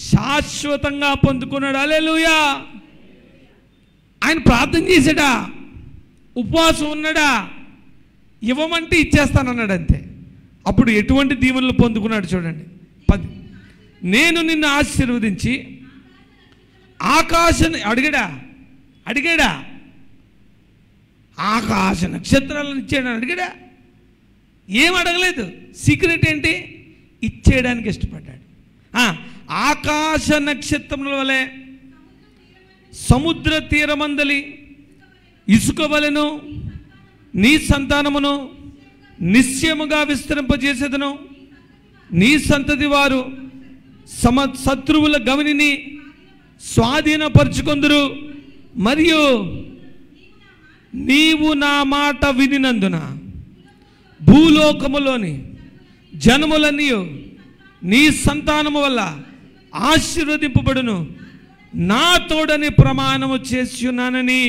శాశ్వతంగా పొందుకున్నాడు. హల్లెలూయా! ఆయన ప్రార్థన చేశాడా? ఉపవాసం ఉన్నాడా? ఇవ్వమంటే ఇచ్చేస్తానన్నాడు అంతే. అప్పుడు ఎటువంటి దీవెనలు పొందుకున్నాడు చూడండి. 10, నేను నిన్ను ఆశీర్వదించి ఆకాశాన్ని అడిగాడా? ఆకాశ నక్షత్రాలను ఇచ్చాడు అడిగాడా? ఏం అడగలేదు. సీక్రెట్ ఏంటి? ఇచ్చేయడానికి ఇష్టపడ్డాడు. ఆకాశ నక్షత్రముల వలె సముద్ర తీరమందలి ఇసుక వలెను నీ సంతానమును నిశ్చయముగా విస్తరింపజేసేదను. నీ సంతతి వారు శత్రువుల గవిని స్వాధీనపరుచుకొందురు. మరియు నీవు నా మాట వినినందున భూలోకములోని జనములన్నీ నీ సంతానము వల్ల ఆశీర్వదింపబడును. నా తోడని ప్రమాణము చేస్తున్నానని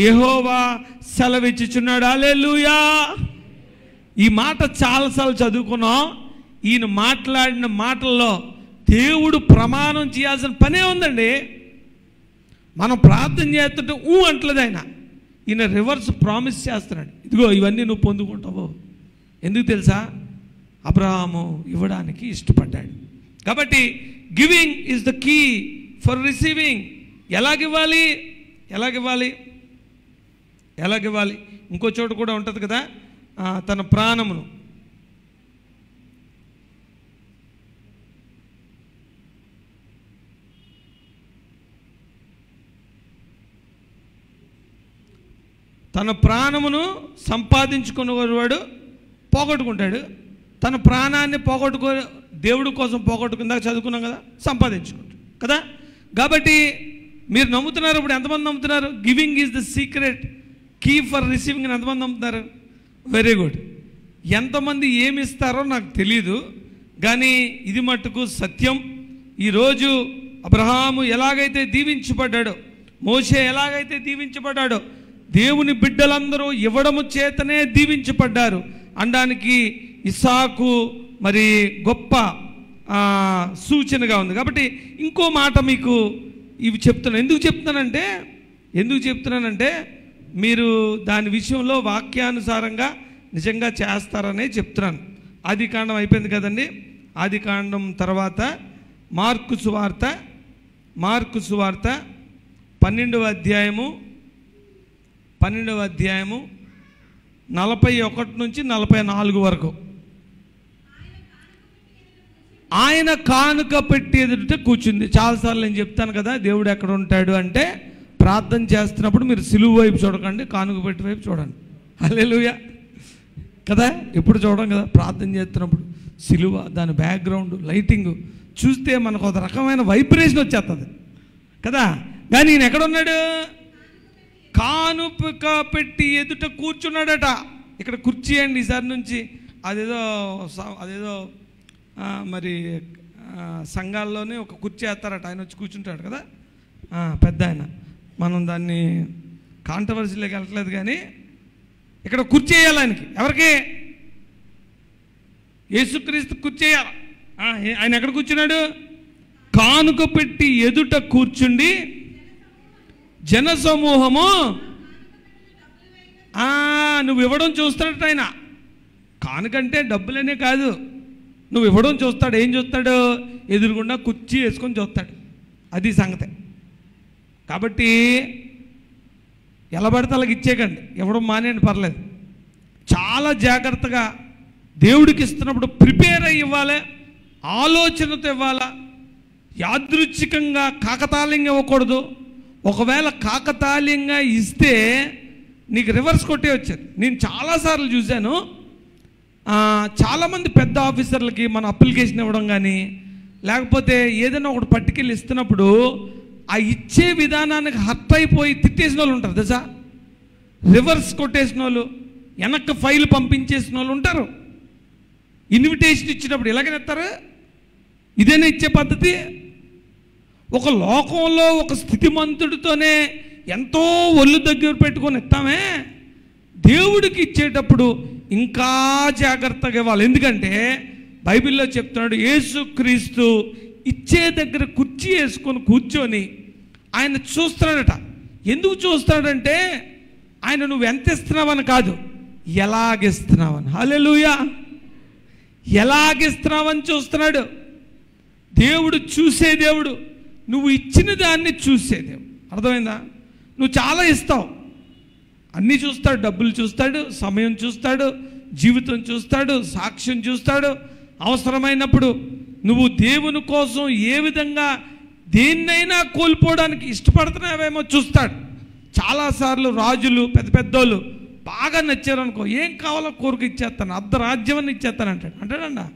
యెహోవా సెలవిచ్చుచున్నాడు. హల్లెలూయా! ఈ మాట చాలాసార్లు చదువుకున్నాం. ఈయన మాట్లాడిన మాటల్లో దేవుడు ప్రమాణం చేయాల్సిన పనే ఉందండి. మనం ప్రార్థన చేస్తుంటే అంటలేదు ఆయన. ఈయన రివర్స్ ప్రామిస్ చేస్తున్నాడు. ఇదిగో ఇవన్నీ నువ్వు పొందుకుంటావు. ఎందుకు తెలుసా? అబ్రహాము ఇవ్వడానికి ఇష్టపడ్డాడు. కాబట్టి giving is the key for receiving. ఎలాగివ్వాలి? ఇంకో చోటు కూడా ఉంటుంది కదా, తన ప్రాణమును సంపాదించుకునేవాడు పోగొట్టుకుంటాడు. తన ప్రాణాన్ని దేవుడి కోసం పోగొట్టుకుందాక చదువుకున్నాం కదా, సంపాదించుకుంటాడు కదా. కాబట్టి మీరు నమ్ముతున్నారు. ఇప్పుడు ఎంతమంది నమ్ముతున్నారు? Giving is the secret key for receiving అని ఎంతమంది నమ్ముతున్నారు? Very good. ఎంతమంది ఏమి ఇస్తారో నాకు తెలీదు, కానీ ఇది మట్టుకు సత్యం. ఈరోజు అబ్రహాము ఎలాగైతే దీవించబడ్డాడో, మోషే ఎలాగైతే దీవించబడ్డాడో, దేవుని బిడ్డలందరూ ఇవ్వడము చేతనే దీవించబడ్డారు అనడానికి ఇస్సాకు మరి గొప్ప సూచనగా ఉంది. కాబట్టి ఇంకో మాట మీకు ఇవి చెప్తున్నాను. ఎందుకు చెప్తున్నానంటే మీరు దాని విషయంలో వాక్యానుసారంగా నిజంగా చేస్తారనే చెప్తున్నాను. ఆదికాండం అయిపోయింది కదండి. ఆదికాండం తర్వాత మార్కు సువార్త 12వ అధ్యాయము 41 నుంచి 44 వరకు. ఆయన కానుక పెట్టి ఎదుట కూర్చుంది. చాలాసార్లు నేను చెప్తాను కదా, దేవుడు ఎక్కడ ఉంటాడు అంటే ప్రార్థన చేస్తున్నప్పుడు మీరు సిలువ వైపు చూడకండి, కానుక పెట్టి వైపు చూడండి. హల్లెలూయా కదా. ఎప్పుడు చూడం కదా, ప్రార్థన చేస్తున్నప్పుడు సిలువ, దాని బ్యాక్గ్రౌండ్, లైటింగ్ చూస్తే మనకు ఒక రకమైన వైబ్రేషన్ వచ్చేస్తుంది కదా. కానీ ఈయన ఎక్కడున్నాడు? కానుక పెట్టి ఎదుట కూర్చున్నాడట. ఇక్కడ కుర్చీ అండి ఈసారి నుంచి. అదేదో మరి సంఘాల్లోనే ఒక కుర్చీ వేస్తారట, ఆయన వచ్చి కూర్చుంటాడు కదా, పెద్ద ఆయన. మనం దాన్ని కాంట్రవర్సీలోకి వెళ్ళట్లేదు, కానీ ఇక్కడ కుర్చీ వేయాలి ఆయనకి. ఎవరికి? యేసుక్రీస్తు కుర్చీ వేయాలి. ఆయన ఎక్కడ కూర్చున్నాడు? కానుక పెట్టి ఎదుట కూర్చుండి జనసమూహము నువ్వు ఇవ్వడం చూస్తాడట ఆయన. కానుకంటే డబ్బులనే కాదు, నువ్వు ఇవ్వడం చూస్తాడు. ఏం చూస్తాడు? ఎదురుగుండా కుర్చీ వేసుకొని చూస్తాడు. అది సంగతే. కాబట్టి ఎలా పడితే అలాగ ఇచ్చేయకండి, ఇవ్వడం మానేయండి, పర్లేదు. చాలా జాగ్రత్తగా దేవుడికి ఇస్తున్నప్పుడు ప్రిపేర్ అయ్యి ఇవ్వాలి, ఆలోచనతో ఇవ్వాలా. యాదృచ్ఛికంగా కాకతాళీయంగా ఇవ్వకూడదు. ఒకవేళ కాకతాళీయంగా ఇస్తే నీకు రివర్స్ కొట్టే వచ్చారు. నేను చాలాసార్లు చూశాను, చాలామంది పెద్ద ఆఫీసర్లకి మన అప్లికేషన్ ఇవ్వడం కానీ లేకపోతే ఏదైనా ఒకటి పట్టుకెళ్ళి ఇస్తున్నప్పుడు ఆ ఇచ్చే విధానానికి హర్ట్ అయిపోయి తిట్టేసిన వాళ్ళు ఉంటారు తెలుసా. రివర్స్ కొట్టేసిన వాళ్ళు, వెనక్కి ఫైల్ పంపించేసిన వాళ్ళు ఉంటారు. ఇన్విటేషన్ ఇచ్చినప్పుడు ఎలాగనేస్తారు? ఇదేనా ఇచ్చే పద్ధతి? ఒక లోకంలో ఒక స్థితిమంతుడితోనే ఎంతో ఒళ్ళు దగ్గర పెట్టుకొని ఇస్తామే, దేవుడికి ఇచ్చేటప్పుడు ఇంకా జాగ్రత్తగా ఇవ్వాలి. ఎందుకంటే బైబిల్లో చెప్తున్నాడు, యేసుక్రీస్తు ఇచ్చే దగ్గర కుర్చీ వేసుకొని కూర్చొని ఆయన చూస్తున్నాడట. ఎందుకు చూస్తాడంటే ఆయన నువ్వు ఎంత ఇస్తున్నావని కాదు, ఎలాగిస్తున్నావని. హల్లెలూయా! ఎలాగిస్తున్నావని చూస్తున్నాడు. దేవుడు చూసే దేవుడు, నువ్వు ఇచ్చిన దాన్ని చూసే దేవుడు. అర్థమైందా? నువ్వు చాలా ఇస్తావు, అన్నీ చూస్తాడు. డబ్బులు చూస్తాడు, సమయం చూస్తాడు, జీవితం చూస్తాడు, సాక్ష్యం చూస్తాడు. అవసరమైనప్పుడు నువ్వు దేవుని కోసం ఏ విధంగా దేన్నైనా కోల్పోవడానికి ఇష్టపడుతున్నావేమో చూస్తాడు. చాలాసార్లు రాజులు పెద్ద పెద్దోళ్ళు బాగా నచ్చారనుకో, ఏం కావాలో కోరిక ఇచ్చేస్తాను, అర్ధరాజ్యాన్ని ఇచ్చేస్తానంటాడు. అంటాడండి.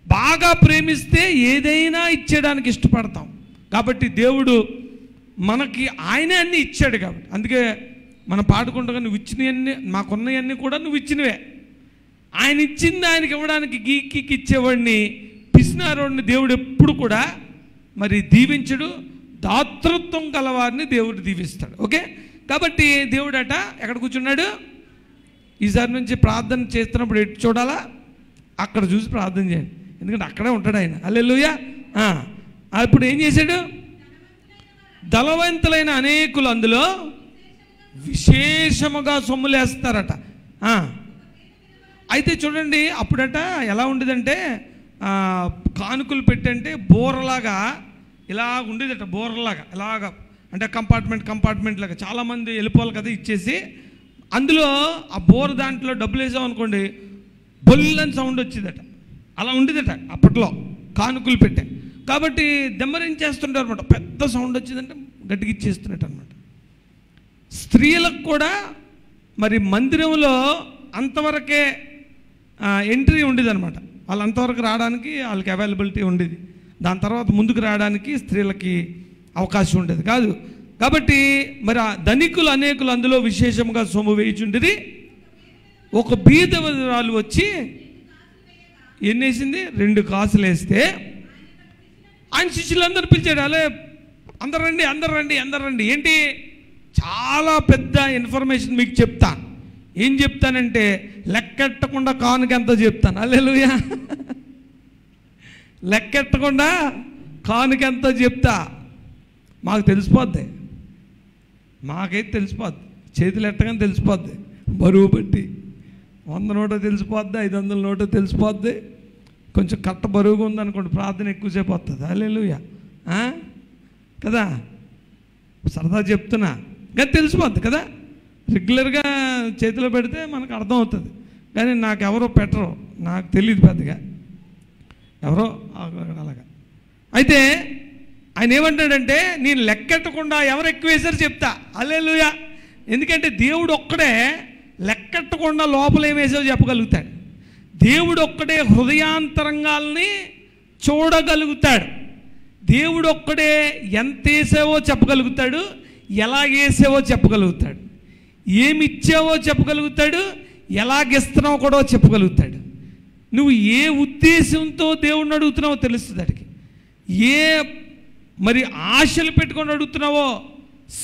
బాగా ప్రేమిస్తే ఏదైనా ఇచ్చేయడానికి ఇష్టపడతాం. కాబట్టి దేవుడు మనకి ఆయనే అన్నీ ఇచ్చాడు. కాబట్టి అందుకే మనం పాడుకుంటా, నువ్వు ఇచ్చినవన్నీ, మాకున్నవన్నీ కూడా నువ్వు ఇచ్చినవే. ఆయన ఇచ్చింది ఆయనకి ఇవ్వడానికి గీకి ఇచ్చేవాడిని, పిసినారోడిని దేవుడు ఎప్పుడు కూడా మరి దీవించడు. దాతృత్వం గలవారిని దేవుడు దీవిస్తాడు. ఓకే, కాబట్టి దేవుడట ఎక్కడ కూర్చున్నాడు? ఈసారి నుంచి ప్రార్థన చేస్తున్నప్పుడు ఎటు చూడాలా? అక్కడ చూసి ప్రార్థన చేయండి, ఎందుకంటే అక్కడే ఉంటాడు ఆయన. హల్లెలూయా! ఇప్పుడు ఏం చేశాడు? ధనవంతులైన అనేకులు అందులో విశేషముగా సొమ్ములేస్తారట. అయితే చూడండి, అప్పుడట ఎలా ఉండేదంటే కానుకలు పెట్టంటే బోరలాగా ఇలా ఉండేదట. బోరలాగా ఇలాగా, అంటే కంపార్ట్మెంట్ లాగా చాలామంది వెళ్ళిపోవాలి కదా ఇచ్చేసి, అందులో ఆ బోర్ దాంట్లో డబ్బులు వేసామనుకోండి, బొల్లని సౌండ్ వచ్చేదట. అలా ఉండేదట అప్పట్లో కానుకలు పెట్టే. కాబట్టి దెమ్మరించేస్తుంటారు అనమాట. పెద్ద సౌండ్ వచ్చిందంటే గట్టిగా ఇచ్చేస్తున్నట్టు అనమాట. స్త్రీలకు కూడా మరి మందిరంలో అంతవరకే ఎంట్రీ ఉండేది అనమాట. వాళ్ళు అంతవరకు రావడానికి వాళ్ళకి అవైలబిలిటీ ఉండేది. దాని తర్వాత ముందుకు రావడానికి స్త్రీలకి అవకాశం ఉండేది కాదు. కాబట్టి మరి ఆ ధనికులు అనేకులు అందులో విశేషంగా సొమ్ము వేయుచుండేది. ఒక బీదవరాలు వచ్చి ఎన్ని వేసింది? 2 కాసులు వేస్తే ఆయన శిష్యులందరూ పిలిచాడు. అలే అందరు రండి, అందరు రండి, అందరు రండి. ఏంటి? చాలా పెద్ద ఇన్ఫర్మేషన్ మీకు చెప్తా. ఏం చెప్తానంటే లెక్కెట్టకుండా కానుక ఎంతో చెప్తాను. హల్లెలూయా! లెక్కెట్టకుండా కానుక ఎంతో చెప్తా. మాకు తెలిసిపోద్ది, మాకైతే తెలిసిపోద్ది. చేతులు ఎట్టగానే తెలిసిపోద్ది. బరువు బట్టి 100 నోటో తెలిసిపోద్ది, 500 నోటో తెలిసిపోద్ది. కొంచెం కట్ట బరువుగా ఉందనుకోండి, ప్రార్థన ఎక్కువసేపు వస్తుంది. హల్లెలూయా! కదా, సరదా చెప్తున్నా కానీ తెలిసిపోద్ది కదా. రెగ్యులర్గా చేతిలో పెడితే మనకు అర్థం అవుతుంది. కానీ నాకు ఎవరో పెట్టరు, నాకు తెలియదు పెద్దగా, ఎవరో అలాగా. అయితే ఆయన ఏమంటాడంటే, నేను లెక్కెట్టకుండా ఎవరు ఎక్కువ వేశారు చెప్తా. హల్లెలూయా! ఎందుకంటే దేవుడు ఒక్కడే లెక్కెట్టకుండా లోపల ఏం వేసావో చెప్పగలుగుతాడు. దేవుడు ఒక్కడే హృదయాంతరంగాల్ని చూడగలుగుతాడు. దేవుడు ఒక్కడే ఎంత వేసావో చెప్పగలుగుతాడు, ఎలా వేసావో చెప్పగలుగుతాడు, ఏమి ఇచ్చావో చెప్పగలుగుతాడు, ఎలాగిస్తున్నావో కూడా చెప్పగలుగుతాడు. నువ్వు ఏ ఉద్దేశంతో దేవుడిని అడుగుతున్నావో తెలుస్తుంది అడిగి. ఏ మరి ఆశలు పెట్టుకొని అడుగుతున్నావో.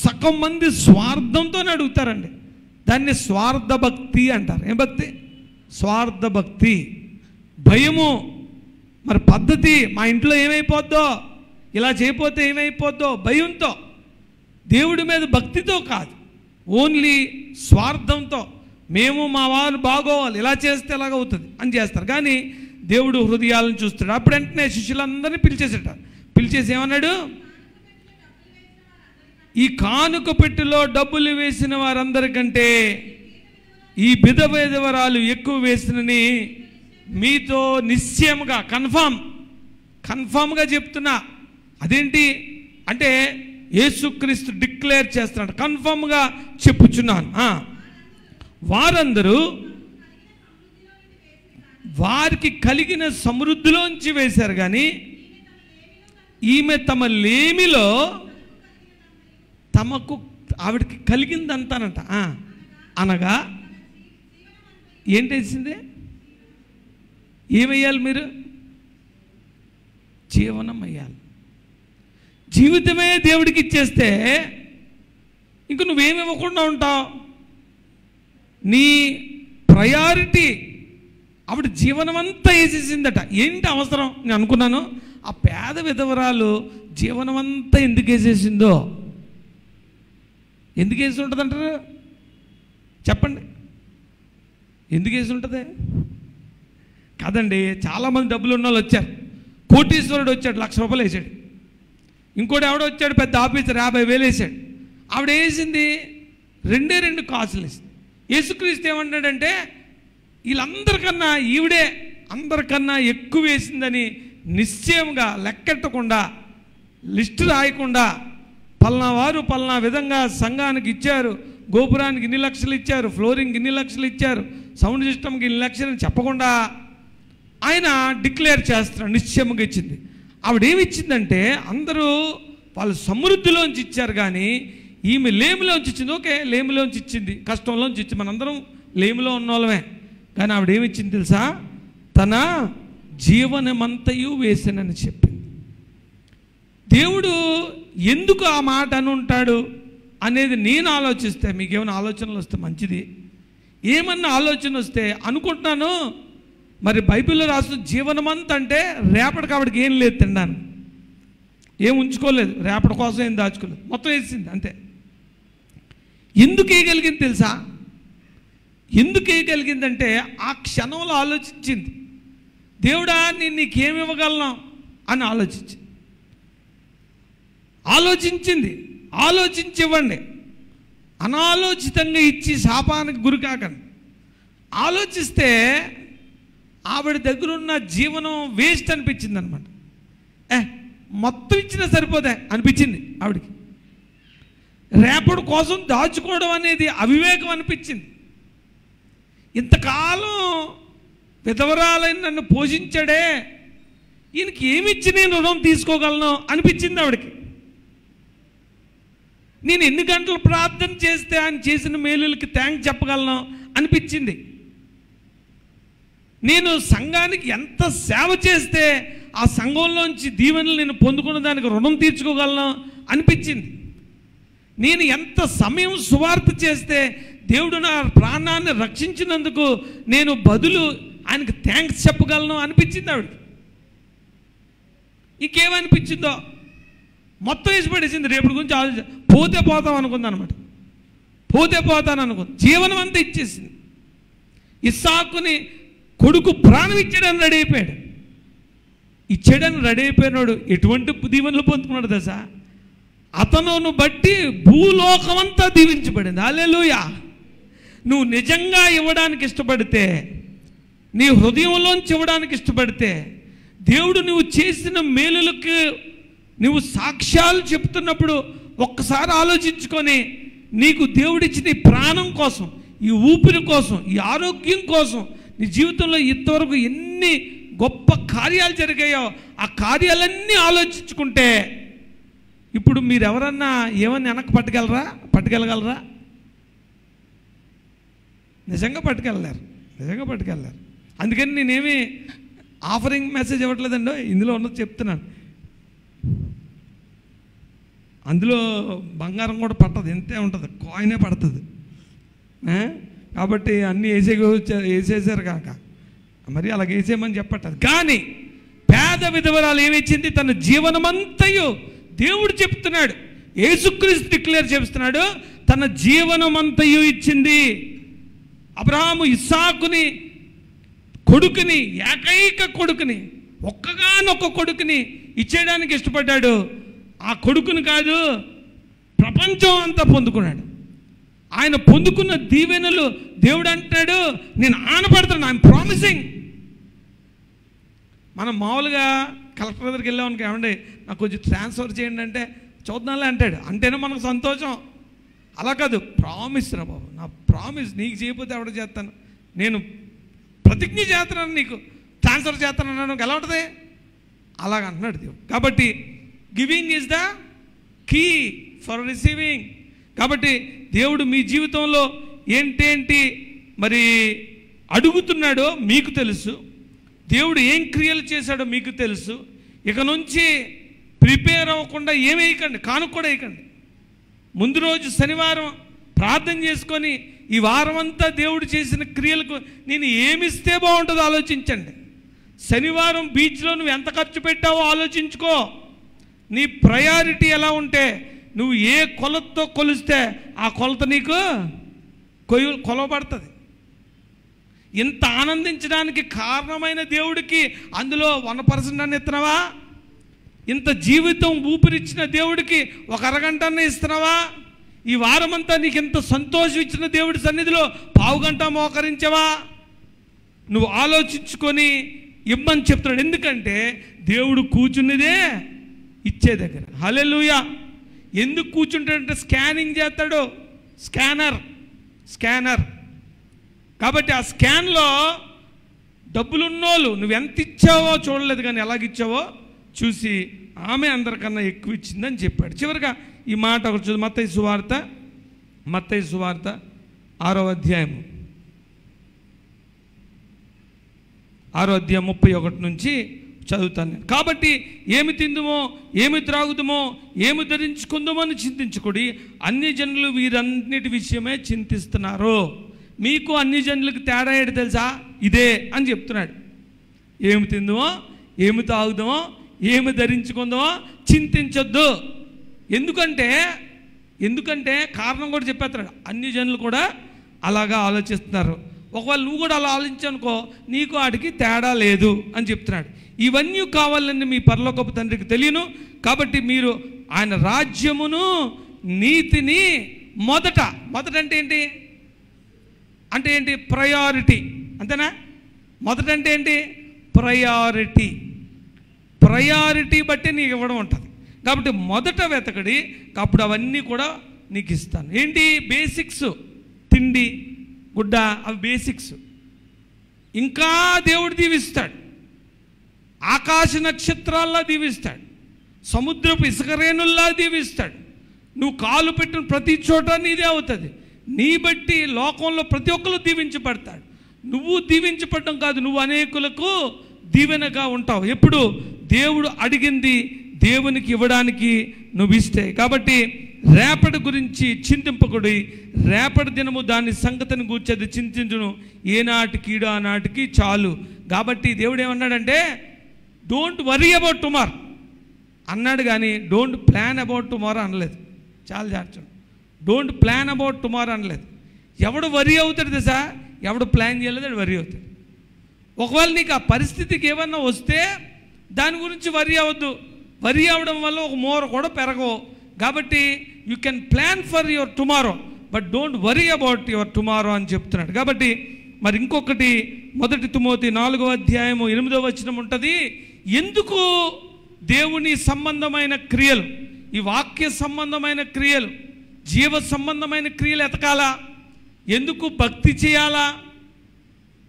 సగం మంది స్వార్థంతోనే అడుగుతారండి. దాన్ని స్వార్థ భక్తి అంటారు. ఏం భక్తి? స్వార్థ భక్తి. భయము, మరి పద్ధతి, మా ఇంట్లో ఏమైపోద్దో, ఇలా చేయకపోతే ఏమైపోద్దో భయంతో. దేవుడి మీద భక్తితో కాదు, ఓన్లీ స్వార్థంతో. మేము మా వారు బాగోవాలి, ఇలా చేస్తే ఎలాగవుతుంది అని చేస్తారు. కానీ దేవుడు హృదయాలను చూస్తాడు. అప్పుడు వెంటనే శిష్యులందరినీ పిలిచేసాడు. పిలిచేసి ఏమన్నాడు? ఈ కానుక పెట్టెలో డబ్బులు వేసిన వారందరికంటే ఈ బిధవరాలు ఎక్కువ వేసినని మీతో నిశ్చయముగా కన్ఫామ్గా చెప్తున్నా. అదేంటి అంటే యేసుక్రీస్తు డిక్లేర్ చేస్తున్నాడు, కన్ఫర్మ్గా చెప్పుచున్నాను. వారందరూ వారికి కలిగిన సమృద్ధిలోంచి వేశారు, కానీ ఈమె తమ లేమిలో తమకు ఆవిడకి కలిగిందంతానంట. అనగా ఏంటేసింది? ఏమయ్యాలి మీరు? జీవనం అయ్యాలి. జీవితమే దేవుడికి ఇచ్చేస్తే ఇంక నువ్వేమి ఇవ్వకుండా ఉంటావు? నీ ప్రయారిటీ ఆవిడ జీవనం అంతా వేసేసిందట. ఏంటి అవసరం? నేను అనుకున్నాను, ఆ పేద విధవరాలు జీవనం అంతా ఎందుకు వేసేసిందో. ఎందుకు వేసి ఉంటుంది అంటారు? చెప్పండి, ఎందుకు వేసి ఉంటుంది? కాదండి, చాలామంది డబ్బులు ఉన్న వాళ్ళు వచ్చారు. కోటీశ్వరుడు వచ్చాడు, 1,00,000 రూపాయలు వేసాడు. ఇంకోటి ఎవడో వచ్చాడు, పెద్ద ఆఫీసర్ 50,000 వేసాడు. ఆవిడ వేసింది 2 కాసులు వేసింది. యేసుక్రీస్తు ఏమంటాడంటే, వీళ్ళందరికన్నా ఈవిడే అందరికన్నా ఎక్కువ వేసిందని నిశ్చయంగా లెక్కెట్టకుండా, లిస్టు రాయకుండా, పలానా వారు పలానా విధంగా సంఘానికి ఇచ్చారు, గోపురానికి ఇన్ని లక్షలు ఇచ్చారు, ఫ్లోరింగ్కి ఇన్ని లక్షలు ఇచ్చారు, సౌండ్ సిస్టమ్కి ఇన్ని లక్షలు అని చెప్పకుండా ఆయన డిక్లేర్ చేస్తున్నాడు, నిశ్చయంగా ఇచ్చింది. ఆవిడేమి ఇచ్చిందంటే, అందరూ వాళ్ళు సమృద్ధిలోంచి ఇచ్చారు, కానీ ఈమె లేమిలోంచి ఇచ్చింది. ఓకే, లేమిలోంచి ఇచ్చింది, కష్టంలోంచి ఇచ్చింది, మనందరం లేమిలో ఉన్న వాళ్ళమే. కానీ ఆవిడేమి ఇచ్చింది తెలుసా? తన జీవనమంతయు వేసానని చెప్పింది. దేవుడు ఎందుకు ఆ మాట అని ఉంటాడు అనేది నేను ఆలోచిస్తే, మీకేమైనా ఆలోచనలు వస్తే మంచిది. ఏమన్నా ఆలోచన వస్తే అనుకుంటున్నాను, మరి బైబిల్లో రాసిన జీవనమంత అంటే రేపటికి ఆవిడకి ఏం లేదు, తినడానికి ఏం ఉంచుకోలేదు, రేపటి కోసం ఏం దాచుకోలేదు, మొత్తం వేసింది అంతే. ఎందుకు వేయగలిగింది తెలుసా? ఎందుకు వేయగలిగిందంటే ఆ క్షణంలో ఆలోచించింది, దేవుడా నేను నీకేమి ఇవ్వగలను అని ఆలోచించింది. ఆలోచించి ఇవ్వండి, అనాలోచితంగా ఇచ్చి శాపానికి గురి కాకండి. ఆలోచిస్తే ఆవిడ దగ్గర ఉన్న జీవనం వేస్ట్ అనిపించింది అనమాట. మొత్తం ఇచ్చినా సరిపోదే అనిపించింది ఆవిడకి. రేపటి కోసం దాచుకోవడం అనేది అవివేకం అనిపించింది. ఇంతకాలం విధవరాలైన నన్ను పోషించాడే, ఈయనకి ఏమిచ్చి నేను రుణం తీసుకోగలను అనిపించింది ఆవిడకి. నేను ఎన్ని గంటలు ప్రార్థన చేస్తే ఆయన చేసిన మేలులకి థ్యాంక్స్ చెప్పగలను అనిపించింది. నేను సంఘానికి ఎంత సేవ చేస్తే ఆ సంఘంలోంచి దీవెనలు నేను పొందుకున్న దానికి రుణం తీర్చుకోగలను అనిపించింది. నేను ఎంత సమయం సువార్త చేస్తే దేవుడు నా ప్రాణాన్ని రక్షించినందుకు నేను బదులు ఆయనకు థ్యాంక్స్ చెప్పగలను అనిపించింది ఆవిడకి. ఇంకేమనిపించిందో మొత్తం వేసి పడేసింది. రేపటి గురించి ఆలోచన, పోతే పోతాం అనుకుంది అనమాట. పోతే పోతాను అనుకుంది, జీవనం అంతా ఇచ్చేసింది. ఇస్సాకుని కొడుకు ప్రాణం ఇచ్చాడని రెడీ అయిపోయాడు. ఇచ్చాడని రెడీ అయిపోయినాడు ఎటువంటి దీవెనలు పొందుకున్నాడు దశ? అతనును బట్టి భూలోకమంతా దీవించబడింది. హల్లెలూయా. నువ్వు నిజంగా ఇవ్వడానికి ఇష్టపడితే, నీ హృదయంలోంచి ఇవ్వడానికి ఇష్టపడితే, దేవుడు నువ్వు చేసిన మేలులకు నువ్వు సాక్ష్యాలు చెప్తున్నప్పుడు ఒక్కసారి ఆలోచించుకొని, నీకు దేవుడిచ్చిన ఈ ప్రాణం కోసం, ఈ ఊపిరి కోసం, ఈ ఆరోగ్యం కోసం నీ జీవితంలో ఇంతవరకు ఎన్ని గొప్ప కార్యాలు జరిగాయో ఆ కార్యాలన్నీ ఆలోచించుకుంటే, ఇప్పుడు మీరు ఎవరన్నా ఏమన్నా వెనక్కి పట్టుకెళ్ళగలరా? నిజంగా పట్టుకెళ్ళలేరు. అందుకని నేనేమి ఆఫరింగ్ మెసేజ్ ఇవ్వట్లేదండి, ఇందులో ఉన్నది చెప్తున్నాను. అందులో బంగారం కూడా పట్టదు, ఎంతే ఉంటుంది, కాయినే పడుతుంది. కాబట్టి అన్నీ వేసేసారు కాక మరి అలాగ వేసేయమని చెప్పట్లేదు. కానీ పేద విధవరాలు ఏమిచ్చింది? తన జీవనమంతయు, దేవుడు చెప్తున్నాడు, యేసుక్రీస్తు డిక్లేర్ చేస్తున్నాడు, తన జీవనమంతయు ఇచ్చింది. అబ్రహాము ఇస్సాకుని కొడుకుని, ఏకైక కొడుకుని, ఒక్కగానొక్క కొడుకుని ఇచ్చేయడానికి ఇష్టపడ్డాడు. ఆ కొడుకుని కాదు, ప్రపంచం అంతా పొందుకున్నాడు. ఆయన పొందుకున్న దీవెనలు దేవుడు అంటున్నాడు, నేను ఆనపడుతున్నాను, ఐఎమ్ ప్రామిసింగ్. మనం మామూలుగా కలెక్టర్ దగ్గరికి వెళ్ళామనుకో, ఏమండి నాకు కొంచెం ట్రాన్స్ఫర్ చేయండి అంటే చూద్దాంలే అంటాడు. అంటేనే మనకు సంతోషం. అలా కాదు, ప్రామిస్ రా బాబు, నా ప్రామిస్, నీకు చేయకపోతే ఎవడ చేస్తాను, నేను ప్రతిజ్ఞ చేస్తున్నాను, నీకు ట్రాన్స్ఫర్ చేస్తానన్నాను, ఎలా ఉంటుంది? అలాగ అంటున్నాడు దేవుడు. కాబట్టి giving is the key for receiving. కాబట్టి దేవుడు మీ జీవితంలో ఏంటేంటి మరి అడుగుతున్నాడో మీకు తెలుసు, దేవుడు ఏం క్రియలు చేశాడో మీకు తెలుసు. ఇక నుంచి ప్రిపేర్ అవ్వకుండా ఏమి వేయకండి, కానుక కూడా వేయకండి. ముందు రోజు శనివారం ప్రార్థన చేసుకొని ఈ వారం అంతా దేవుడు చేసిన క్రియలకు నేను ఏమిస్తే బాగుంటుందో ఆలోచించండి. శనివారం బీచ్లో నువ్వు ఎంత ఖర్చు పెట్టావో ఆలోచించుకో. నీ ప్రయారిటీ ఎలా ఉంటే, నువ్వు ఏ కొలతతో కొలిస్తే ఆ కొలత నీకు కొలవబడుతుంది. ఇంత ఆనందించడానికి కారణమైన దేవుడికి అందులో 1% అన్న ఇస్తున్నావా? ఇంత జీవితం ఊపిరిచ్చిన దేవుడికి 1 అరగంట అన్న ఇస్తున్నావా? ఈ వారమంతా నీకు ఇంత సంతోషం ఇచ్చిన దేవుడి సన్నిధిలో 1/2 గంట మోకరించవా? నువ్వు ఆలోచించుకొని ఇమ్మని చెప్తున్నాడు. ఎందుకంటే దేవుడు కూర్చున్నదే ఇచ్చే దగ్గర. హల్లెలూయా. ఎందుకు కూర్చుంటాడంటే స్కానింగ్ చేస్తాడు, స్కానర్. కాబట్టి ఆ స్కాన్లో డబ్బులున్నోళ్ళు నువ్వెంత ఇచ్చావో చూడలేదు, కానీ ఎలాగిచ్చావో చూసి ఆమె అందరికన్నా ఎక్కువ ఇచ్చిందని చెప్పాడు. చివరిగా ఈ మాట ఒకటి చూద్దాం. మత్తయి సువార్త 6వ అధ్యాయము 31 నుంచి చదువుతాను నేను. కాబట్టి ఏమి తిందుమో, ఏమి త్రాగుదుమో, ఏమి ధరించుకుందామో అని చింతించుకోడి, అన్ని జనులు వీరన్నిటి విషయమే చింతిస్తున్నారు. మీకు అన్ని జనులకు తేడా ఏంటి తెలుసా? ఇదే అని చెప్తున్నాడు. ఏమి తిందుమో, ఏమి తాగుదామో, ఏమి ధరించుకుందామో చింతించొద్దు. ఎందుకంటే కారణం కూడా చెప్పేస్తున్నాడు. అన్ని జనులు కూడా అలాగా ఆలోచిస్తున్నారు. ఒకవేళ నువ్వు కూడా అలా ఆలోచించనుకో, నీకు వాటికి తేడా లేదు అని చెప్తున్నాడు. ఇవన్నీ కావాలని మీ పరలోకపు తండ్రికి తెలియను. కాబట్టి మీరు ఆయన రాజ్యమును నీతిని మొదట అంటే ఏంటి? ప్రయారిటీ. అంతేనా? మొదట అంటే ఏంటి? ప్రయారిటీ బట్టి నీకు ఇవ్వడం ఉంటుంది. కాబట్టి మొదట వెతకడి, అప్పుడు అవన్నీ కూడా నీకు ఇస్తాను. ఏంటి? బేసిక్స్, తిండి, గుడ్డ, అవి బేసిక్స్. ఇంకా దేవుడు దీవిస్తాడు. ఆకాశ నక్షత్రాల్లా దీవిస్తాడు, సముద్రపు ఇసుకరేణుల్లా దీవిస్తాడు. నువ్వు కాలు పెట్టిన ప్రతి చోట నీదే అవుతుంది. నీ బట్టి లోకంలో ప్రతి ఒక్కరు దీవించబడతాడు. నువ్వు దీవించబడడం కాదు, నువ్వు అనేకులకు దీవెనగా ఉంటావు. ఎప్పుడు దేవుడు అడిగింది దేవునికి ఇవ్వడానికి నువ్వు ఇస్తే. కాబట్టి రేపటి గురించి చింతింపకుడి, రేపటి దినము దాని సంగతిని కూర్చొని చింతించును, ఏనాటికి ఈడు ఆనాటికి చాలు. కాబట్టి దేవుడు ఏమన్నాడంటే డోంట్ వరీ అబౌట్ టుమారో అన్నాడు, కానీ డోంట్ ప్లాన్ అబౌట్ టుమారో అనలేదు. చాలా జాగ్రత్త. డోంట్ ప్లాన్ అబౌట్ టుమారో అనలేదు. ఎవడు వరీ అవుతాడు తెలుసా? ఎవడు ప్లాన్ చేయలేదు అది వరీ అవుతాడు. ఒకవేళ నీకు ఆ పరిస్థితికి ఏమన్నా వస్తే దాని గురించి వరీ అవ్వద్దు. వరీ అవ్వడం వల్ల ఒక మోర కూడా పెరగవు. కాబట్టి you can plan for your tomorrow, but don't worry about your tomorrow అని చెప్తున్నాడు. కాబట్టి మరి ఇంకొకటి 1 తిమోతి 4వ అధ్యాయము 8వ వచనం ఉంటుంది. ఎందుకు దేవుని సంబంధమైన క్రియలు, ఈ వాక్య సంబంధమైన క్రియలు, జీవ సంబంధమైన క్రియలు ఎతకాలా? ఎందుకు భక్తి చేయాలా?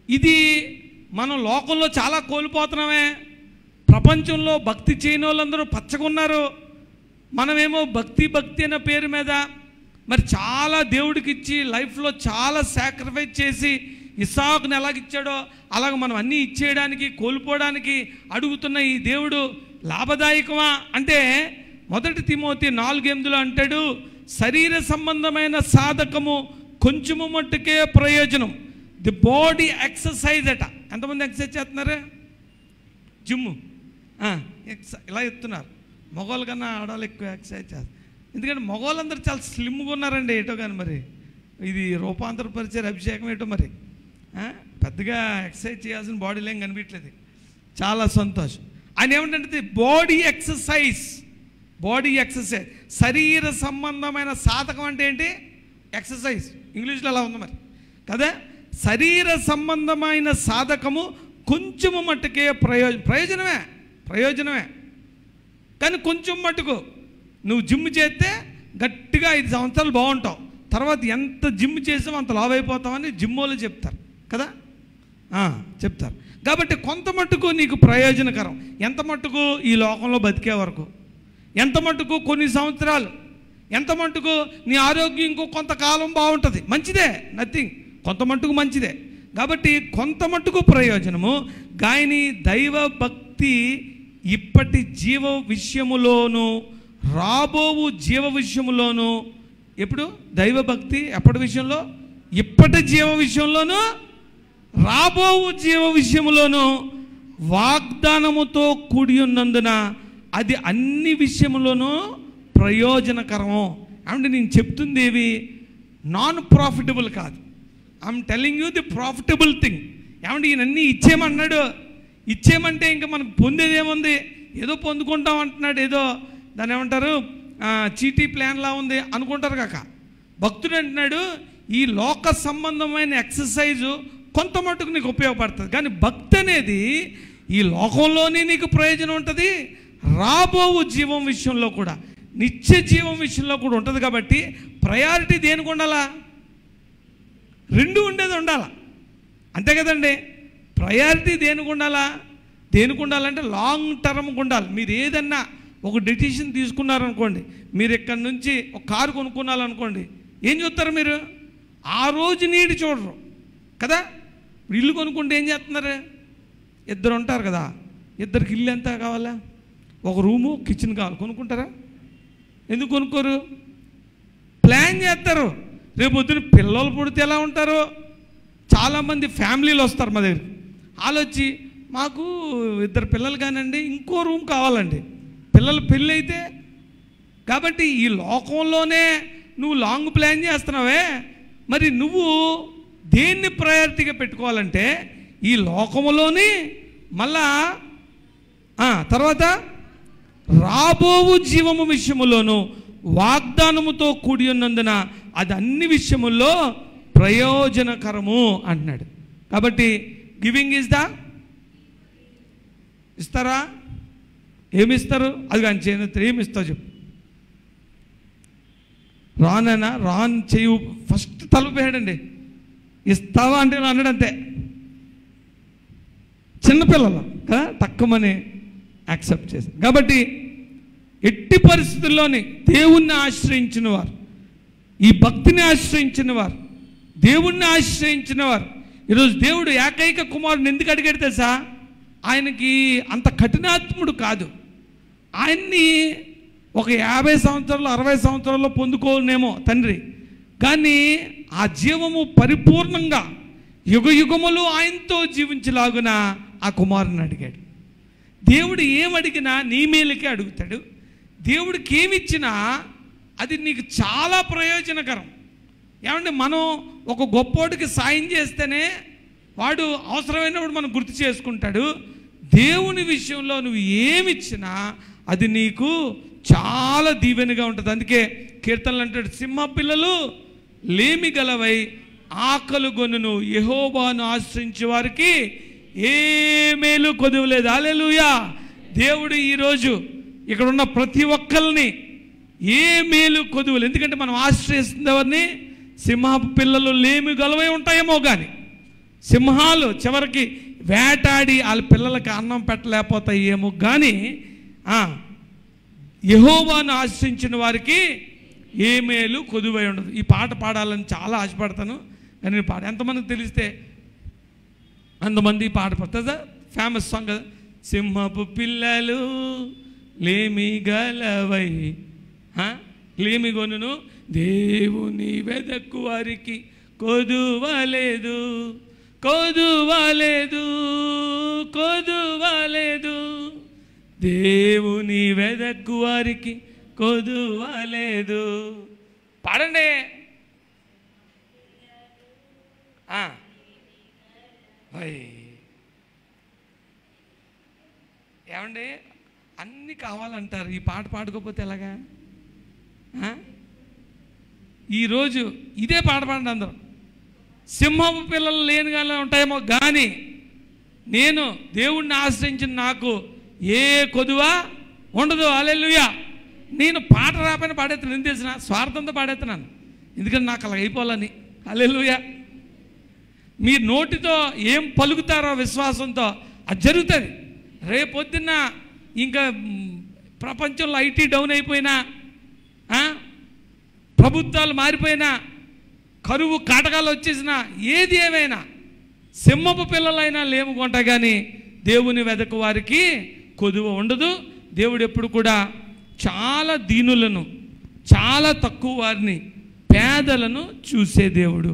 ఇది మనం లోకంలో చాలా కోల్పోతున్నామే. ప్రపంచంలో భక్తి చేయని వాళ్ళందరూ పచ్చగున్నారు. మనమేమో భక్తి అనే పేరు మీద మరి చాలా దేవుడికి ఇచ్చి లైఫ్లో చాలా సాక్రిఫైస్ చేసి ఇస్సాకుని ఎలాగిచ్చాడో అలాగ మనం అన్నీ ఇచ్చేయడానికి కోల్పోవడానికి అడుగుతున్న ఈ దేవుడు లాభదాయకమా అంటే 1 తిమోతి 4:8 అంటాడు, శరీర సంబంధమైన సాధకము కొంచెము మట్టుకే ప్రయోజనం, ది బాడీ ఎక్సర్సైజ్ అట. ఎంతమంది ఎక్సర్సైజ్ చేస్తున్నారు? జిమ్ ఇలా ఎత్తున్నారు. మగవాళ్ళ కన్నా ఆడవాళ్ళు ఎక్కువ ఎక్సర్సైజ్ చేస్తారు. ఎందుకంటే మగవాళ్ళందరూ చాలా స్లిమ్గా ఉన్నారండి. ఏటో కానీ మరి ఇది రూపాంతరపరిచే అభిషేకం ఏటో మరి పెద్దగా ఎక్సర్సైజ్ చేయాల్సిన బాడీలో ఏం కనిపించలేదు. చాలా సంతోషం. ఆయన ఏమంటే బాడీ ఎక్సర్సైజ్, శరీర సంబంధమైన సాధకం అంటే ఏంటి? ఎక్సర్సైజ్. ఇంగ్లీష్లో అలా ఉంది మరి కదా. శరీర సంబంధమైన సాధకము కొంచెము మట్టుకే ప్రయోజనమే కానీ కొంచెం మట్టుకు. నువ్వు జిమ్ చేస్తే గట్టిగా 5 సంవత్సరాలు బాగుంటావు, తర్వాత ఎంత జిమ్ చేసావో అంత లావు అయిపోతామని జిమ్ వాళ్ళు చెప్తారు కదా, చెప్తారు. కాబట్టి కొంత మట్టుకు నీకు ప్రయోజనకరం, ఎంత మట్టుకు ఈ లోకంలో బతికే వరకు, ఎంత మట్టుకు కొన్ని సంవత్సరాలు, ఎంత మట్టుకు నీ ఆరోగ్యం ఇంకో కొంతకాలం బాగుంటుంది, మంచిదే, నథింగ్, కొంత మట్టుకు మంచిదే. కాబట్టి కొంత మట్టుకు ప్రయోజనము. కానీ దైవ భక్తి ఇప్పటి జీవ విషయములోను రాబోవు జీవ విషయములోను, ఎప్పుడు దైవభక్తి ఎప్పటి విషయంలో, ఇప్పటి జీవ విషయంలోనూ రాబోవు జీవ విషయములోనూ వాగ్దానముతో కూడి ఉన్నందున అది అన్ని విషయములోనూ ప్రయోజనకరము. అంటే నేను చెప్తుంది ఏవి నాన్ ప్రాఫిటబుల్ కాదు, I'm telling you the profitable thing. ఏమంటే ఈయనన్నీ ఇచ్చేయమన్నాడు, ఇచ్చేయమంటే ఇంకా మనకు పొందేది ఏముంది, ఏదో పొందుకుంటాం అంటున్నాడు, ఏదో దాన్ని ఏమంటారు చీటీ ప్లాన్లా ఉంది అనుకుంటారు కాక. భక్తుడు అంటున్నాడు ఈ లోక సంబంధమైన ఎక్సర్సైజు కొంత మటుకు నీకు ఉపయోగపడుతుంది, కానీ భక్తి అనేది ఈ లోకంలోనే నీకు ప్రయోజనం ఉంటుంది, రాబోవు జీవం విషయంలో కూడా, నిత్య జీవం విషయంలో కూడా ఉంటుంది. కాబట్టి ప్రయారిటీ దేనికి ఉండాలా, రెండు ఉండేది ఉండాలా, అంతే కదండి. ప్రయారిటీ దేనికి ఉండాలా, దేనికి ఉండాలంటే లాంగ్ టర్మ్కి ఉండాలి. మీరు ఏదన్నా ఒక డెసిషన్ తీసుకున్నారనుకోండి, మీరు ఇక్కడ నుంచి ఒక కారు కొనుక్కున్నారనుకోండి, ఏం చూస్తారు మీరు, ఆ రోజు నీడు చూడరు కదా. ఇల్లు కొనుక్కుంటే ఏం చేస్తున్నారు, ఇద్దరు ఉంటారు కదా, ఇద్దరికి ఇల్లు ఎంత కావాలా, ఒక రూము కిచెన్ కావాలి, కొనుక్కుంటారా? ఎందుకు కొనుక్కోరు, ప్లాన్ చేస్తారు. రేపు పొద్దున పిల్లలు పుడితే ఎలా ఉంటారు, చాలామంది ఫ్యామిలీలు వస్తారు మా దగ్గర, ఆలోచి మాకు 2 పిల్లలు కానండి, ఇంకో రూమ్ కావాలండి, పిల్లలు పెళ్ళి అయితే. కాబట్టి ఈ లోకంలోనే నువ్వు లాంగ్ ప్లాన్ చేస్తున్నావే, మరి నువ్వు దేన్ని ప్రయారిటీగా పెట్టుకోవాలంటే ఈ లోకములోని, మళ్ళా తర్వాత రాబోవు జీవము విషయములోను వాగ్దానముతో కూడి ఉన్నందున అది అన్ని విషయముల్లో ప్రయోజనకరము అంటున్నాడు. కాబట్టి గివింగ్ ఈజ్ ద, ఇస్తారా, ఏమిస్తారు, అది కానీ చేయను, ఏమిస్తావు చెప్పు, రానైనా రాన్ చెయ్యి ఫస్ట్ తలుపేయడండి, ఇస్తావా అంటే అన్నాడు అంతే. చిన్నపిల్లలు కదా తక్కువని యాక్సెప్ట్ చేశారు. కాబట్టి ఎట్టి పరిస్థితుల్లోని దేవుణ్ణి ఆశ్రయించిన వారు, ఈ భక్తిని ఆశ్రయించిన వారు, దేవుణ్ణి ఆశ్రయించిన వారు, ఈరోజు దేవుడు ఏకైక కుమారుని ఎందుకు అడిగాడు తెలుసా, ఆయనకి అంత కఠినాత్ముడు కాదు, ఆయన్ని ఒక 50 సంవత్సరాలు 60 సంవత్సరాల్లో పొందుకోనేమో తండ్రి, కానీ ఆ జీవము పరిపూర్ణంగా యుగ యుగములు ఆయనతో జీవించలాగున ఆ కుమారుని అడిగాడు. దేవుడు ఏమడిగినా నీ మేలుకే అడుగుతాడు. దేవుడికి ఏమిచ్చినా అది నీకు చాలా ప్రయోజనకరం. ఏమంటే మనం ఒక గొప్పోడికి సాయం చేస్తేనే వాడు అవసరమైనప్పుడు మనం గుర్తు చేసుకుంటాడు. దేవుని విషయంలో నువ్వు ఏమిచ్చినా అది నీకు చాలా దీవెనగా ఉంటుంది. అందుకే కీర్తనలు అంటాడు, సింహ పిల్లలు లేమి గలవై ఆకలు గొన్నును, యెహోవాను ఆశ్రయించే వారికి ఏ మేలు కొదువలేదు. హల్లెలూయా. దేవుడు ఈరోజు ఇక్కడ ఉన్న ప్రతి ఒక్కరిని ఏ మేలు కొదువలేదు, ఎందుకంటే మనం ఆశ్రయిస్తుంది ఎవరిని, సింహపు పిల్లలు లేమి గలవై ఉంటాయేమో, కానీ సింహాలు చివరికి వేటాడి వాళ్ళ పిల్లలకి అన్నం పెట్టలేకపోతాయేమో, కానీ యెహోవాను ఆశ్రయించిన వారికి ఏ మేలు కొదువై ఉండదు. ఈ పాట పాడాలని చాలా ఆశపడతాను, కానీ పాట ఎంతమందికి తెలిస్తే అంతమంది ఈ పాట పడుతుందా, ఫేమస్ సాంగ్ కదా. సింహపు పిల్లలు లేమి గలవై లేమి గొనును, దేవుని వెదకు వారికి కొదువలేదు, కొదువలేదు, కొదువలేదు, దేవుని వెదకు వారికి కొదువలేదు. పాడండి. ఏమండి అన్నీ కావాలంటారు, ఈ పాట పాడుకోకపోతే ఎలాగా? ఈరోజు ఇదే పాట పాడండి అందరూ. సింహపు పిల్లలు లేనిగా ఉంటాయేమో, కానీ నేను దేవుణ్ణి ఆశ్రయించిన నాకు ఏ కొదువ ఉండదు. హల్లెలూయా. నేను పాట రాపైన పాడేస్తున్నాను, ఎందుకు తెలిసిన? స్వార్థంతో పాడేస్తున్నాను, ఎందుకంటే నాకు అలా అయిపోవాలని. హల్లెలూయా. మీరు నోటితో ఏం పలుకుతారో విశ్వాసంతో అది జరుగుతుంది. రేపొద్దున్న ఇంకా ప్రపంచంలో ఐటీ డౌన్ అయిపోయినా, ప్రభుత్వాలు మారిపోయినా, కరువు కాటకాలు వచ్చేసినా, ఏది ఏమైనా సింహపు పిల్లలైనా లేము కొంట, కానీ దేవుని వెదకు వారికి కొదువ ఉండదు. దేవుడు ఎప్పుడు కూడా చాలా దీనులను, చాలా తక్కువ వారిని, పేదలను చూసే దేవుడు.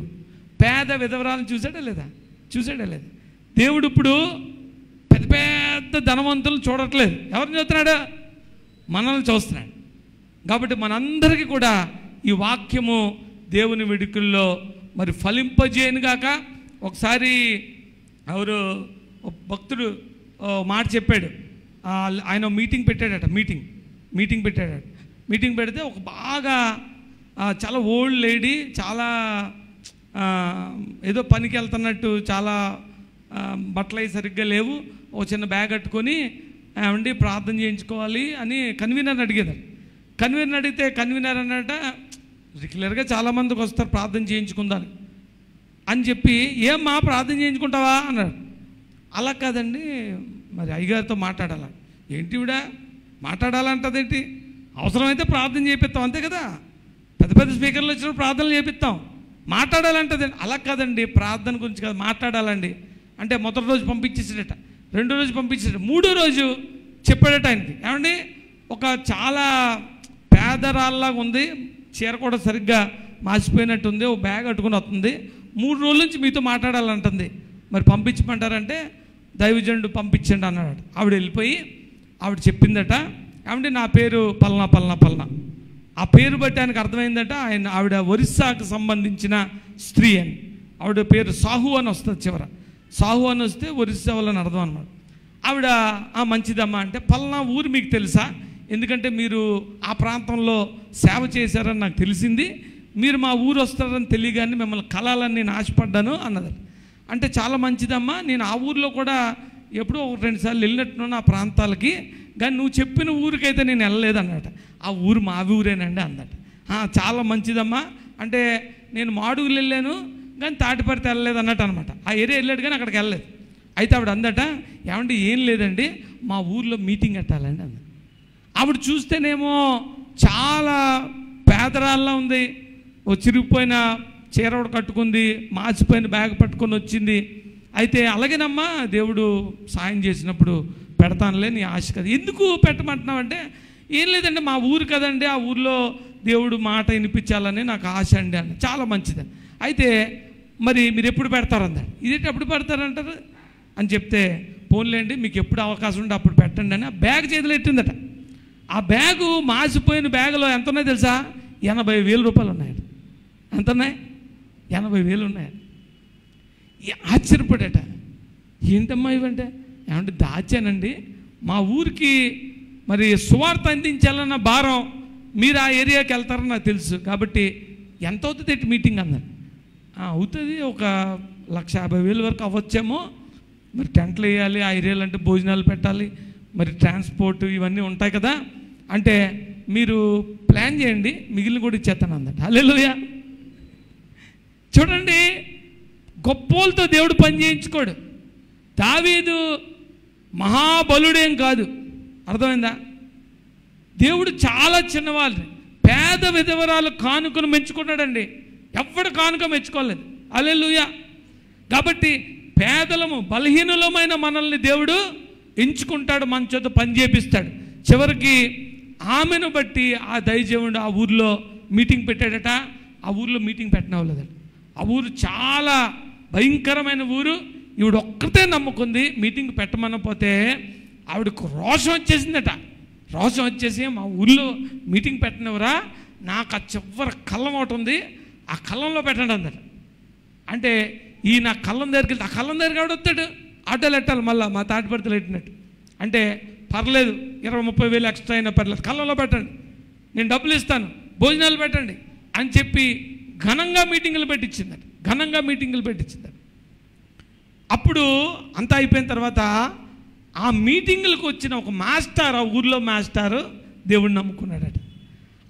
పేద విధవరాలను చూసాడా లేదా? చూసాడా లేదా? దేవుడు ఇప్పుడు పెద్ద పెద్ద ధనవంతులు చూడట్లేదు. ఎవరిని చూస్తున్నాడు? మనల్ని చూస్తున్నాడు. కాబట్టి మనందరికీ కూడా ఈ వాక్యము దేవుని విడుకుల్లో మరి ఫలింపజేయనుగాక. ఒకసారి ఎవరు భక్తుడు మాట చెప్పాడు. ఆయన మీటింగ్ పెట్టాడట. మీటింగ్ పెట్టాడట. మీటింగ్ పెడితే ఒక బాగా చాలా ఓల్డ్ లేడీ, చాలా ఏదో పనికి వెళ్తున్నట్టు, చాలా బట్టలు అవి సరిగ్గా లేవు, ఒక చిన్న బ్యాగ్ కట్టుకొని, ఏమండి ప్రార్థన చేయించుకోవాలి అని కన్వీనర్ని అడిగేదారు. కన్వీనర్ అడిగితే కన్వీనర్ అన్నట, రెగ్యులర్గా చాలామందికి వస్తారు ప్రార్థన చేయించుకుందాని అని చెప్పి, ఏమ్మా ప్రార్థన చేయించుకుంటావా అన్నాడు. అలా కాదండి, మరి అయ్యగారితో మాట్లాడాల. ఏంటి ఇవిడ మాట్లాడాలంటదేంటి? అవసరమైతే ప్రార్థన చేపిస్తాం, అంతే కదా. పెద్ద పెద్ద స్పీకర్లు వచ్చినప్పుడు ప్రార్థనలు చేపిస్తాం, మాట్లాడాలంటది. అలా కాదండి, ప్రార్థన గురించి కాదు, మాట్లాడాలండి అంటే మొదటి రోజు పంపించేసాడట, రెండో రోజు పంపించాడట, మూడో రోజు చెప్పాడట ఆయనకి, ఏమండి ఒక చాలా పేదరాల్లాగా ఉంది, చీర కూడా సరిగ్గా మాసిపోయినట్టుంది, ఒక బ్యాగ్ కట్టుకుని వస్తుంది, 3 రోజుల నుంచి మీతో మాట్లాడాలంటుంది, మరి పంపించమంటారంటే దైవజనుడు పంపించండి అన్నాడు. ఆవిడ వెళ్ళిపోయి ఆవిడ చెప్పిందట, ఏమంటే నా పేరు పల్నా పల్నా పల్నా. ఆ పేరు బట్టి ఆయనకు అర్థమైందట ఆవిడ ఒరిస్సాకు సంబంధించిన స్త్రీ అని. ఆవిడ పేరు సాహు అని వస్తుంది, చివర సాహు అని వస్తే ఒరిస్సా వాళ్ళని అర్థం అన్నాడు. ఆవిడ మంచిదమ్మా అంటే, పల్నా ఊరు మీకు తెలుసా? ఎందుకంటే మీరు ఆ ప్రాంతంలో సేవ చేశారని నాకు తెలిసింది, మీరు మా ఊరు వస్తారని తెలియగానే మిమ్మల్ని కలాలని నేను ఆశపడ్డాను అన్నది. అంటే చాలా మంచిదమ్మా, నేను ఆ ఊరిలో కూడా ఎప్పుడో 1-2 సార్లు వెళ్ళినట్టున్నాను ఆ ప్రాంతాలకి, కానీ నువ్వు చెప్పిన ఊరికైతే నేను వెళ్ళలేదు అన్నట. ఆ ఊరు మా ఊరేనండి అందట. చాలా మంచిదమ్మా అంటే, నేను మాడుగులు వెళ్ళాను కానీ తాటిపర్తి వెళ్ళలేదు అన్నట్టు అనమాట. ఆ ఏరియా వెళ్ళాడు కానీ అక్కడికి వెళ్ళలేదు. అయితే ఆవిడ అందట, ఏమంటే ఏం లేదండి, మా ఊర్లో మీటింగ్ పెట్టాలండి అంద. ఆవిడ చూస్తేనేమో చాలా పేదరాల్లా ఉంది, ఓ చిరిగిపోయిన చీర కట్టుకుంది, మాసిపోయిన బ్యాగ్ పట్టుకొని వచ్చింది. అయితే అలాగేనమ్మా, దేవుడు సాయం చేసినప్పుడు పెడతానులే, నీ ఆశ కదా. ఎందుకు పెట్టమంటున్నావంటే, ఏం లేదండి మా ఊరు కదండి, ఆ ఊర్లో దేవుడు మాట వినిపించాలని నాకు ఆశ అండి అని. చాలా మంచిదండి. అయితే మరి మీరు ఎప్పుడు పెడతారన్నాడు. ఇదేంటి ఎప్పుడు పెడతారంటారు అని చెప్తే, పోన్లేండి మీకు ఎప్పుడు అవకాశం ఉంటే అప్పుడు పెట్టండి అని ఆ బ్యాగ్ చేతిలో ఎట్టిందట. ఆ బ్యాగు మాసిపోయిన బ్యాగులో ఎంత ఉన్నాయో తెలుసా? 80,000 రూపాయలు ఉన్నాయి. ఎంత ఉన్నాయి? 80,000 ఉన్నాయి. ఆశ్చర్యపడట, ఏంటమ్మా ఇవంటే, ఏమంటే దాచానండి, మా ఊరికి మరి సువార్త అందించాలన్న భారం, మీరు ఆ ఏరియాకి వెళ్తారని నాకు తెలుసు, కాబట్టి ఎంత అవుతుంది మీటింగ్ అన్నారు. అవుతుంది ఒక 1,50,000 వరకు అవ్వచ్చేమో, మరి టెంట్లు వేయాలి, ఆ ఏరియాలు అంటే భోజనాలు పెట్టాలి, మరి ట్రాన్స్పోర్ట్ ఇవన్నీ ఉంటాయి కదా, అంటే మీరు ప్లాన్ చేయండి, మిగిలిన కూడా ఇచ్చేస్తాను అందట. హల్లెలూయా. చూడండి, గొప్పోళ్ళతో దేవుడు పని చేయించుకోడు. దావీదు మహాబలుడేం కాదు, అర్థమైందా? దేవుడు చాలా చిన్నవాళ్ళు, పేద విధవరాలు కానుకను మెచ్చుకున్నాడండి. ఎవడు కానుక మెచ్చుకోలేదు. హల్లెలూయా. కాబట్టి పేదలము బలహీనులమైన మనల్ని దేవుడు ఎంచుకుంటాడు, మన చేత పని చేపిస్తాడు. చివరికి ఆమెను బట్టి ఆ దైవజనుడు ఆ ఊర్లో మీటింగ్ పెట్టాడట. ఆ ఊర్లో మీటింగ్ పెట్టనవ్వలేదట. ఆ ఊరు చాలా భయంకరమైన ఊరు. ఈవిడ ఒక్కతే నమ్ముకుంది. మీటింగ్ పెట్టమనపోతే ఆవిడకు రోషం వచ్చేసిందట. రోషం వచ్చేసి, మా ఊళ్ళో మీటింగ్ పెట్టినవరా, నాకు ఆ చివరి కళ్ళం ఒకటి ఉంది, ఆ కళ్ళంలో పెట్టండి అందట. అంటే ఈయన కళ్ళం దగ్గరికి వెళ్తే, ఆ కళ్ళం దగ్గరికి ఆవిడ వస్తాడు, ఆటోలు ఎట్టాలి మళ్ళీ మా తాటిపడితలు పెట్టినట్టు. అంటే పర్లేదు, 20-30 వేలు ఎక్స్ట్రా అయినా పర్లేదు, కళ్ళంలో పెట్టండి, నేను డబ్బులు ఇస్తాను, భోజనాలు పెట్టండి అని చెప్పి ఘనంగా మీటింగులు పెట్టించిందట. అప్పుడు అంతా అయిపోయిన తర్వాత ఆ మీటింగులకు వచ్చిన ఒక మాస్టర్, ఆ ఊర్లో మాస్టారు దేవుడిని నమ్ముకున్నాడట.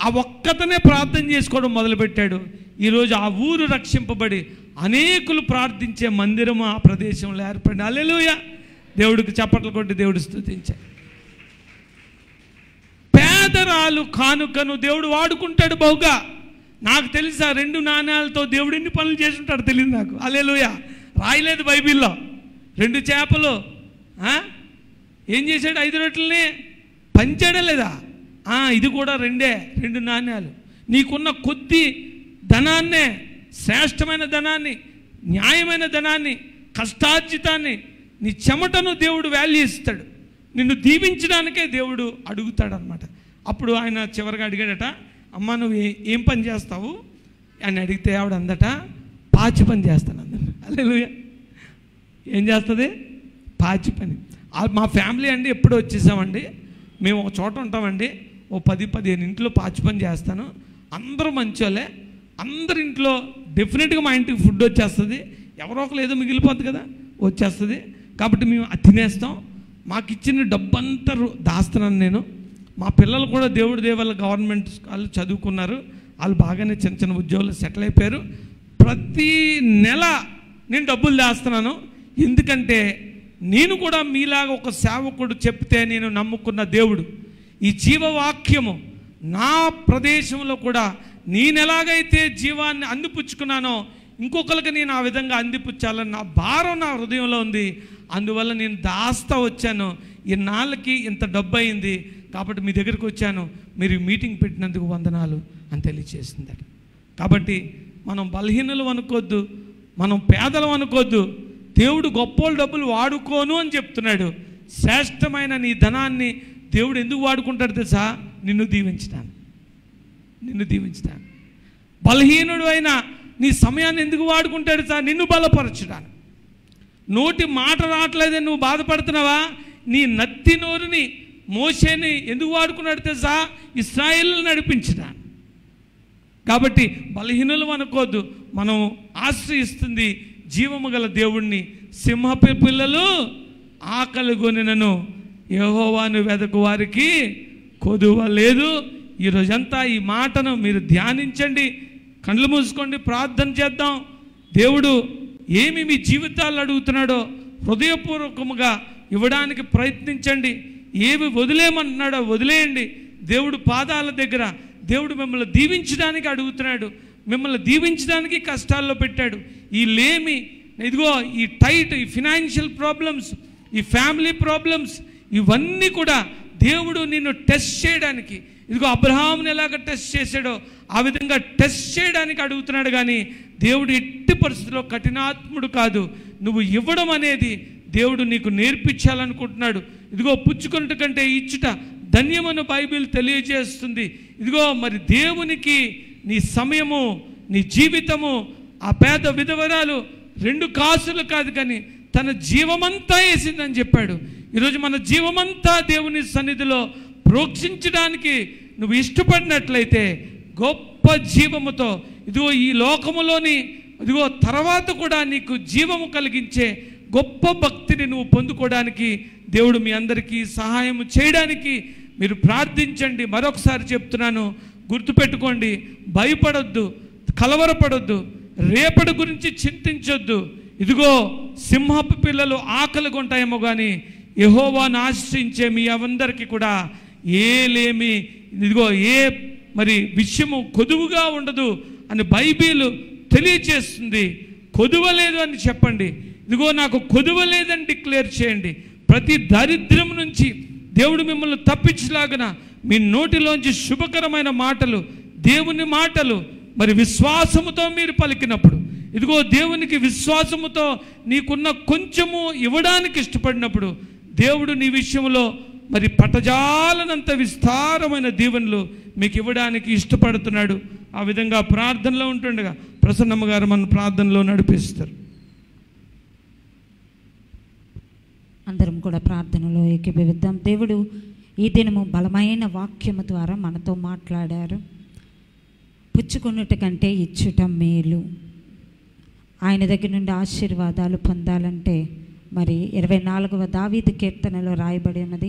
ఆ ఒక్కతనే ప్రార్థన చేసుకోవడం మొదలుపెట్టాడు. ఈరోజు ఆ ఊరు రక్షింపబడి అనేకులు ప్రార్థించే మందిరము ఆ ప్రదేశంలో ఏర్పడింది. హల్లెలూయా. దేవుడికి చప్పట్లు కొట్టి దేవుడు స్తుతించాడు. పేదరాలు కానుకను దేవుడు వాడుకుంటాడు బహుగా. నాకు తెలుసా 2 నాణ్యాలతో దేవుడు ఎన్ని పనులు చేసి ఉంటాడు తెలియదు నాకు. హల్లెలూయా. రాయలేదు బైబిల్లో. 2 చేపలు ఏం చేశాడు? 5 రొట్టెల్ని పంచాడా లేదా? ఇది కూడా 2 నాణ్యాలు. నీకున్న కొద్ది ధనాన్నే, శ్రేష్టమైన ధనాన్ని, న్యాయమైన ధనాన్ని, కష్టార్జితాన్ని, నీ చెమటను దేవుడు వాల్యూ ఇస్తాడు. నిన్ను దీవించడానికే దేవుడు అడుగుతాడు అనమాట. అప్పుడు ఆయన చివరిగా అడిగాడట, అమ్మ నువ్వు ఏం పని చేస్తావు అని అడిగితే ఆవిడ అందట, పాచి పని చేస్తాను అందరు. హల్లెలూయా. ఏం చేస్తుంది? పాచి పని. మా ఫ్యామిలీ అండి ఎప్పుడు వచ్చేసామండి, మేము ఒక చోట ఉంటామండి, ఓ 10-15 ఇంట్లో పాచి పని చేస్తాను. అందరూ మంచోళ్ళే, అందరి ఇంట్లో డెఫినెట్గా మా ఇంటికి ఫుడ్ వచ్చేస్తుంది, ఎవరో ఒకరు ఏదో మిగిలిపోతుంది కదా వచ్చేస్తుంది. కాబట్టి మేము అది తినేస్తాం. మాకు ఇచ్చిన డబ్బంతా దాస్తున్నాను నేను. మా పిల్లలు కూడా దేవుడి దేవాల గవర్నమెంట్ వాళ్ళు చదువుకున్నారు, వాళ్ళు బాగానే చిన్న చిన్న ఉద్యోగాలు సెటిల్ అయిపోయారు. ప్రతి నెల నేను డబ్బులు దాస్తున్నాను. ఎందుకంటే నేను కూడా మీలాగా ఒక సేవకుడు చెప్తే నేను నమ్ముకున్న దేవుడు, ఈ జీవవాక్యము నా ప్రదేశంలో కూడా నేను ఎలాగైతే జీవాన్ని అందిపుచ్చుకున్నానో ఇంకొకరికి నేను ఆ విధంగా అందిపుచ్చాలని నా భారం నా హృదయంలో ఉంది. అందువల్ల నేను దాస్తా వచ్చాను. ఇన్నాళ్ళకి ఇంత డబ్బు అయింది కాబట్టి మీ దగ్గరికి వచ్చాను, మీరు మీటింగ్ పెట్టినందుకు వందనాలు అని తెలియజేసిందట. కాబట్టి మనం బలహీనలు అనుకోవద్దు, మనం పేదలం అనుకోవద్దు. దేవుడు గొప్పోళ్ళ డబ్బులు వాడుకోను అని చెప్తున్నాడు. శ్రేష్టమైన నీ ధనాన్ని దేవుడు ఎందుకు వాడుకుంటాడు తెలుసా? నిన్ను దీవించడానికి. బలహీనుడు అయిన నీ సమయాన్ని ఎందుకు వాడుకుంటాడు సార్? నిన్ను బలపరచడానికి. నోటి మాట రావట్లేదని నువ్వు బాధపడుతున్నావా? నీ నత్తి నోరుని మోషేని ఎందుకు వాడుకున్నాడు తెలుసా? ఇశ్రాయేలును నడిపించడానికి. కాబట్టి బలహీనులు అనుకోవద్దు, మనం ఆశ్రయిస్తుంది జీవము గల దేవుణ్ణి. సింహపు పిల్లలు ఆకలి గొనినను యెహోవాను వెదకు వారికి కొదువ లేదు. ఈరోజంతా ఈ మాటను మీరు ధ్యానించండి, కళ్ళు మూసుకోండి, ప్రార్థన చేద్దాం. దేవుడు ఏమి మీ జీవితాలు అడుగుతున్నాడో హృదయపూర్వకముగా ఇవ్వడానికి ప్రయత్నించండి. ఏవి వదిలేయమంటున్నాడో వదిలేయండి. దేవుడు పాదాల దగ్గర దేవుడు మిమ్మల్ని దీవించడానికి అడుగుతున్నాడు. మిమ్మల్ని దీవించడానికి కష్టాల్లో పెట్టాడు. ఈ లేమి, ఇదిగో ఈ టైట్, ఈ ఫినాన్షియల్ ప్రాబ్లమ్స్, ఈ ఫ్యామిలీ ప్రాబ్లమ్స్, ఇవన్నీ కూడా దేవుడు నిన్ను టెస్ట్ చేయడానికి, ఇదిగో అబ్రహాముని ఎలాగ టెస్ట్ చేశాడో ఆ విధంగా టెస్ట్ చేయడానికి అడుగుతున్నాడు. కానీ దేవుడు ఎట్టి పరిస్థితుల్లో కఠినాత్ముడు కాదు. నువ్వు ఇవ్వడం అనేది దేవుడు నీకు నేర్పించాలనుకుంటున్నాడు. ఇదిగో పుచ్చుకొనుట కంటే ఇచ్చుట ధన్యమని బైబిల్ తెలియజేస్తుంది. ఇదిగో మరి దేవునికి నీ సమయము, నీ జీవితము, ఆ పేద విధవరాలు 2 కాసులు కాదు కానీ తన జీవమంతా వేసిందని చెప్పాడు. ఈరోజు మన జీవమంతా దేవుని సన్నిధిలో ప్రోక్షించడానికి నువ్వు ఇష్టపడినట్లయితే గొప్ప జీవముతో, ఇదిగో ఈ లోకములోని ఇదిగో తర్వాత కూడా నీకు జీవము కలిగించే గొప్ప భక్తిని నువ్వు పొందుకోవడానికి దేవుడు మీ అందరికీ సహాయం చేయడానికి మీరు ప్రార్థించండి. మరొకసారి చెప్తున్నాను, గుర్తుపెట్టుకోండి, భయపడొద్దు, కలవరపడొద్దు, రేపటి గురించి చింతించొద్దు. ఇదిగో సింహపు పిల్లలు ఆకలి కొంటాయేమో కానీ యెహోవాను ఆశ్రయించే మీ అందరికీ కూడా ఏలేమి, ఇదిగో ఏ మరి విషయము కొదువుగా ఉండదు అని బైబిల్ తెలియజేస్తుంది. కొదువ లేదు అని చెప్పండి. ఇదిగో నాకు కొదువ లేదని డిక్లేర్ చేయండి. ప్రతి దరిద్రం నుంచి దేవుడు మిమ్మల్ని తప్పించలాగన మీ నోటిలోంచి శుభకరమైన మాటలు, దేవుని మాటలు మరి విశ్వాసముతో మీరు పలికినప్పుడు, ఇదిగో దేవునికి విశ్వాసముతో నీకున్న కొంచెము ఇవ్వడానికి ఇష్టపడినప్పుడు దేవుడు నీ విషయంలో మరి పటజాలనంత విస్తారమైన దీవెనలు మీకు ఇవ్వడానికి ఇష్టపడుతున్నాడు. ఆ విధంగా ప్రార్థనలో ఉంటుండగా ప్రసన్నమ్మ గారు మన ప్రార్థనలో నడిపిస్తారు. అందరం కూడా ప్రార్థనలో ఏకీభవిద్దాం. దేవుడు ఈ దినము బలమైన వాక్యము ద్వారా మనతో మాట్లాడారు. పుచ్చుకొనుట కంటే ఇచ్చుట మేలు. ఆయన దగ్గర నుండి ఆశీర్వాదాలు పొందాలంటే మరి 24వ దావీదు కీర్తనలో రాయబడి ఉన్నది,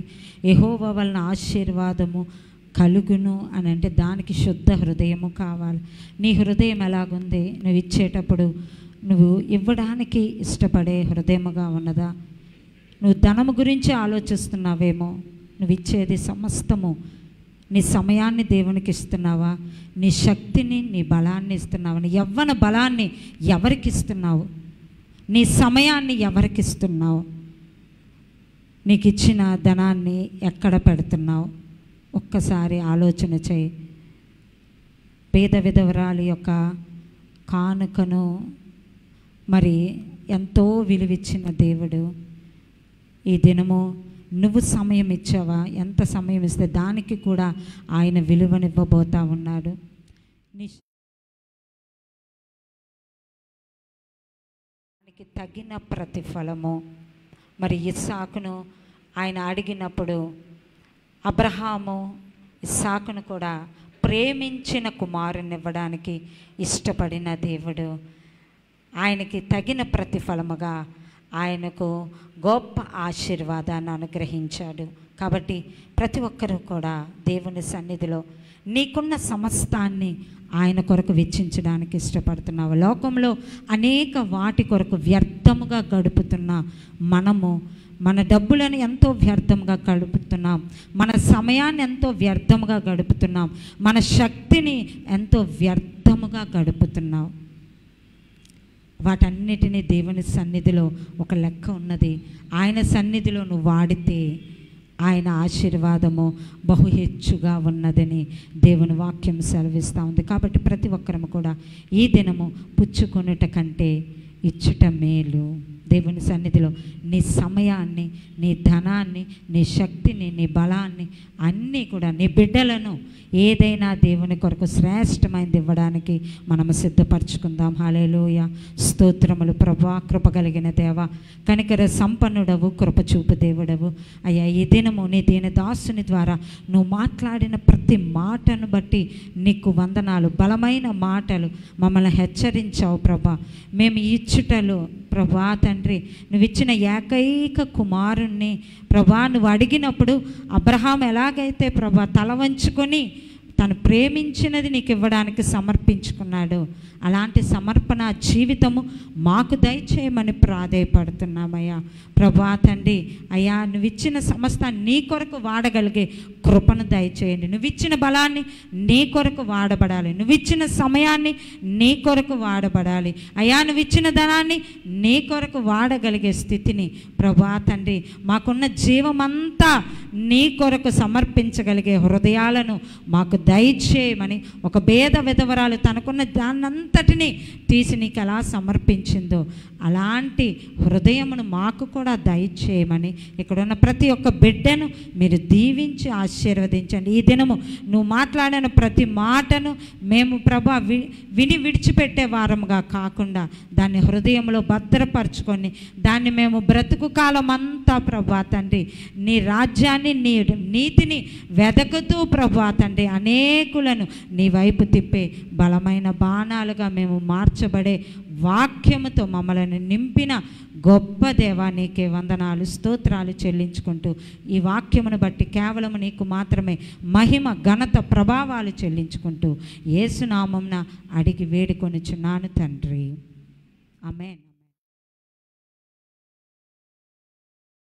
యెహోవా వలన ఆశీర్వాదము కలుగును అని అంటే దానికి శుద్ధ హృదయము కావాలి. నీ హృదయం ఎలాగుంది? నువ్వు ఇచ్చేటప్పుడు నువ్వు ఇవ్వడానికి ఇష్టపడే హృదయముగా ఉన్నదా? నువ్వు ధనము గురించి ఆలోచిస్తున్నావేమో. నువ్వు ఇచ్చేది సమస్తము నీ సమయాన్ని దేవునికి ఇస్తున్నావా? నీ శక్తిని, నీ బలాన్ని ఇస్తున్నావా? నీ యవ్వన బలాన్ని ఎవరికి ఇస్తున్నావు? నీ సమయాన్ని ఎవరికి ఇస్తున్నావు? నీకు ఇచ్చిన ధనాన్ని ఎక్కడ పెడుతున్నావు? ఒక్కసారి ఆలోచన చేయి. పేద విధవరాలి యొక్క కానుకను మరి ఎంతో విలువిచ్చిన దేవుడు ఈ దినము నువ్వు సమయం ఇచ్చావా? ఎంత సమయం ఇస్తే దానికి కూడా ఆయన విలువనివ్వబోతా ఉన్నాడు. దానికి తగిన ప్రతిఫలము. మరి ఇస్సాకును ఆయన అడిగినప్పుడు అబ్రహాము ఇస్సాకును కూడా ప్రేమించిన కుమారుని ఇవ్వడానికి ఇష్టపడిన దేవుడు ఆయనకి తగిన ప్రతిఫలముగా ఆయనకు గొప్ప ఆశీర్వాదాన్ని అనుగ్రహించాడు. కాబట్టి ప్రతి ఒక్కరూ కూడా దేవుని సన్నిధిలో నీకున్న సమస్తాన్ని ఆయన కొరకు వెచ్చించడానికి ఇష్టపడుతున్నావు. లోకంలో అనేక వాటి కొరకు వ్యర్థముగా గడుపుతున్న మనము మన డబ్బులను ఎంతో వ్యర్థంగా గడుపుతున్నాం, మన సమయాన్ని ఎంతో వ్యర్థముగా గడుపుతున్నాం, మన శక్తిని ఎంతో వ్యర్థముగా గడుపుతున్నాం. వాటన్నిటినీ దేవుని సన్నిధిలో ఒక లెక్క ఉన్నది. ఆయన సన్నిధిలో నువ్వు వాడితే ఆయన ఆశీర్వాదము బహు హెచ్చుగా ఉన్నదని దేవుని వాక్యం సెలవిస్తూ ఉంది. కాబట్టి ప్రతి ఒక్కరము కూడా ఈ దినము పుచ్చుకొనుట కంటే ఇచ్చుట మేలు. దేవుని సన్నిధిలో నీ సమయాన్ని, నీ ధనాన్ని, నీ శక్తిని, నీ బలాన్ని అన్నీ కూడా నీ బిడ్డలను ఏదైనా దేవుని కొరకు శ్రేష్టమైనది ఇవ్వడానికి మనము సిద్ధపరచుకుందాం. హల్లెలూయ, స్తోత్రములు ప్రభువా. కృప కలిగిన దేవా, కనికర సంపన్నుడవు, కృప చూపు దేవుడవు. అయ్యా, ఈ దినము నీ దీని దాసుని ద్వారా నువ్వు మాట్లాడిన ప్రతి మాటను బట్టి నీకు వందనాలు. బలమైన మాటలు మమ్మల్ని హెచ్చరించావు ప్రభా. మేము ఇచ్చుటలు ప్రభా తండ్రి, నువ్వు ఇచ్చిన ఏకైక కుమారుణ్ణి ప్రభా నువ్వు అడిగినప్పుడు అబ్రహాం ఎలాగైతే ప్రభా తల వంచుకొని తను ప్రేమించినది నీకు ఇవ్వడానికి సమర్పించుకున్నాడు, అలాంటి సమర్పణ జీవితము మాకు దయచేయమని ప్రాధేయపడుతున్నామయ్యా. ప్రభా తండ్రి, అయ్యా నువ్వు ఇచ్చిన సమస్త నీ కొరకు వాడగలిగే కృపను దయచేయండి. నువ్వు ఇచ్చిన బలాన్ని నీ కొరకు వాడబడాలి, నువ్వు ఇచ్చిన సమయాన్ని నీ కొరకు వాడబడాలి. అయ్యా నువ్వు ఇచ్చిన ధనాన్ని నీ కొరకు వాడగలిగే స్థితిని ప్రభా తండ్రి మాకున్న జీవమంతా నీ కొరకు సమర్పించగలిగే హృదయాలను మాకు దయచేయమని, ఒక భేద విధవరాలు తనకున్న దాన్నంతటినీ తీసి నీకు ఎలా సమర్పించిందో అలాంటి హృదయమును మాకు కూడా దయచేయమని, ఇక్కడున్న ప్రతి ఒక్క బిడ్డను మీరు దీవించి ఆశీర్వదించండి. ఈ దినము నువ్వు మాట్లాడిన ప్రతి మాటను మేము ప్రభా విని విడిచిపెట్టే వారముగా కాకుండా దాన్ని హృదయంలో భద్రపరచుకొని దాన్ని మేము బ్రతుకు కాలం అంతా ప్రభా తండ్రి నీ రాజ్యాన్ని, నీ నీతిని వెదకుతూ ప్రభా తండ్రి అనేకులను నీ వైపు తిప్పే బలమైన బాణాలుగా మేము మార్చబడే వాక్యముతో మమ్మల్ని నింపిన గొప్ప దేవా, నీకే వందనాలు స్తోత్రాలు చెల్లించుకుంటూ ఈ వాక్యమును బట్టి కేవలం నీకు మాత్రమే మహిమ ఘనత ప్రభావాలు చెల్లించుకుంటూ యేసు నామమున అడిగి వేడుకొనుచున్నాను తండ్రి. ఆమేన్.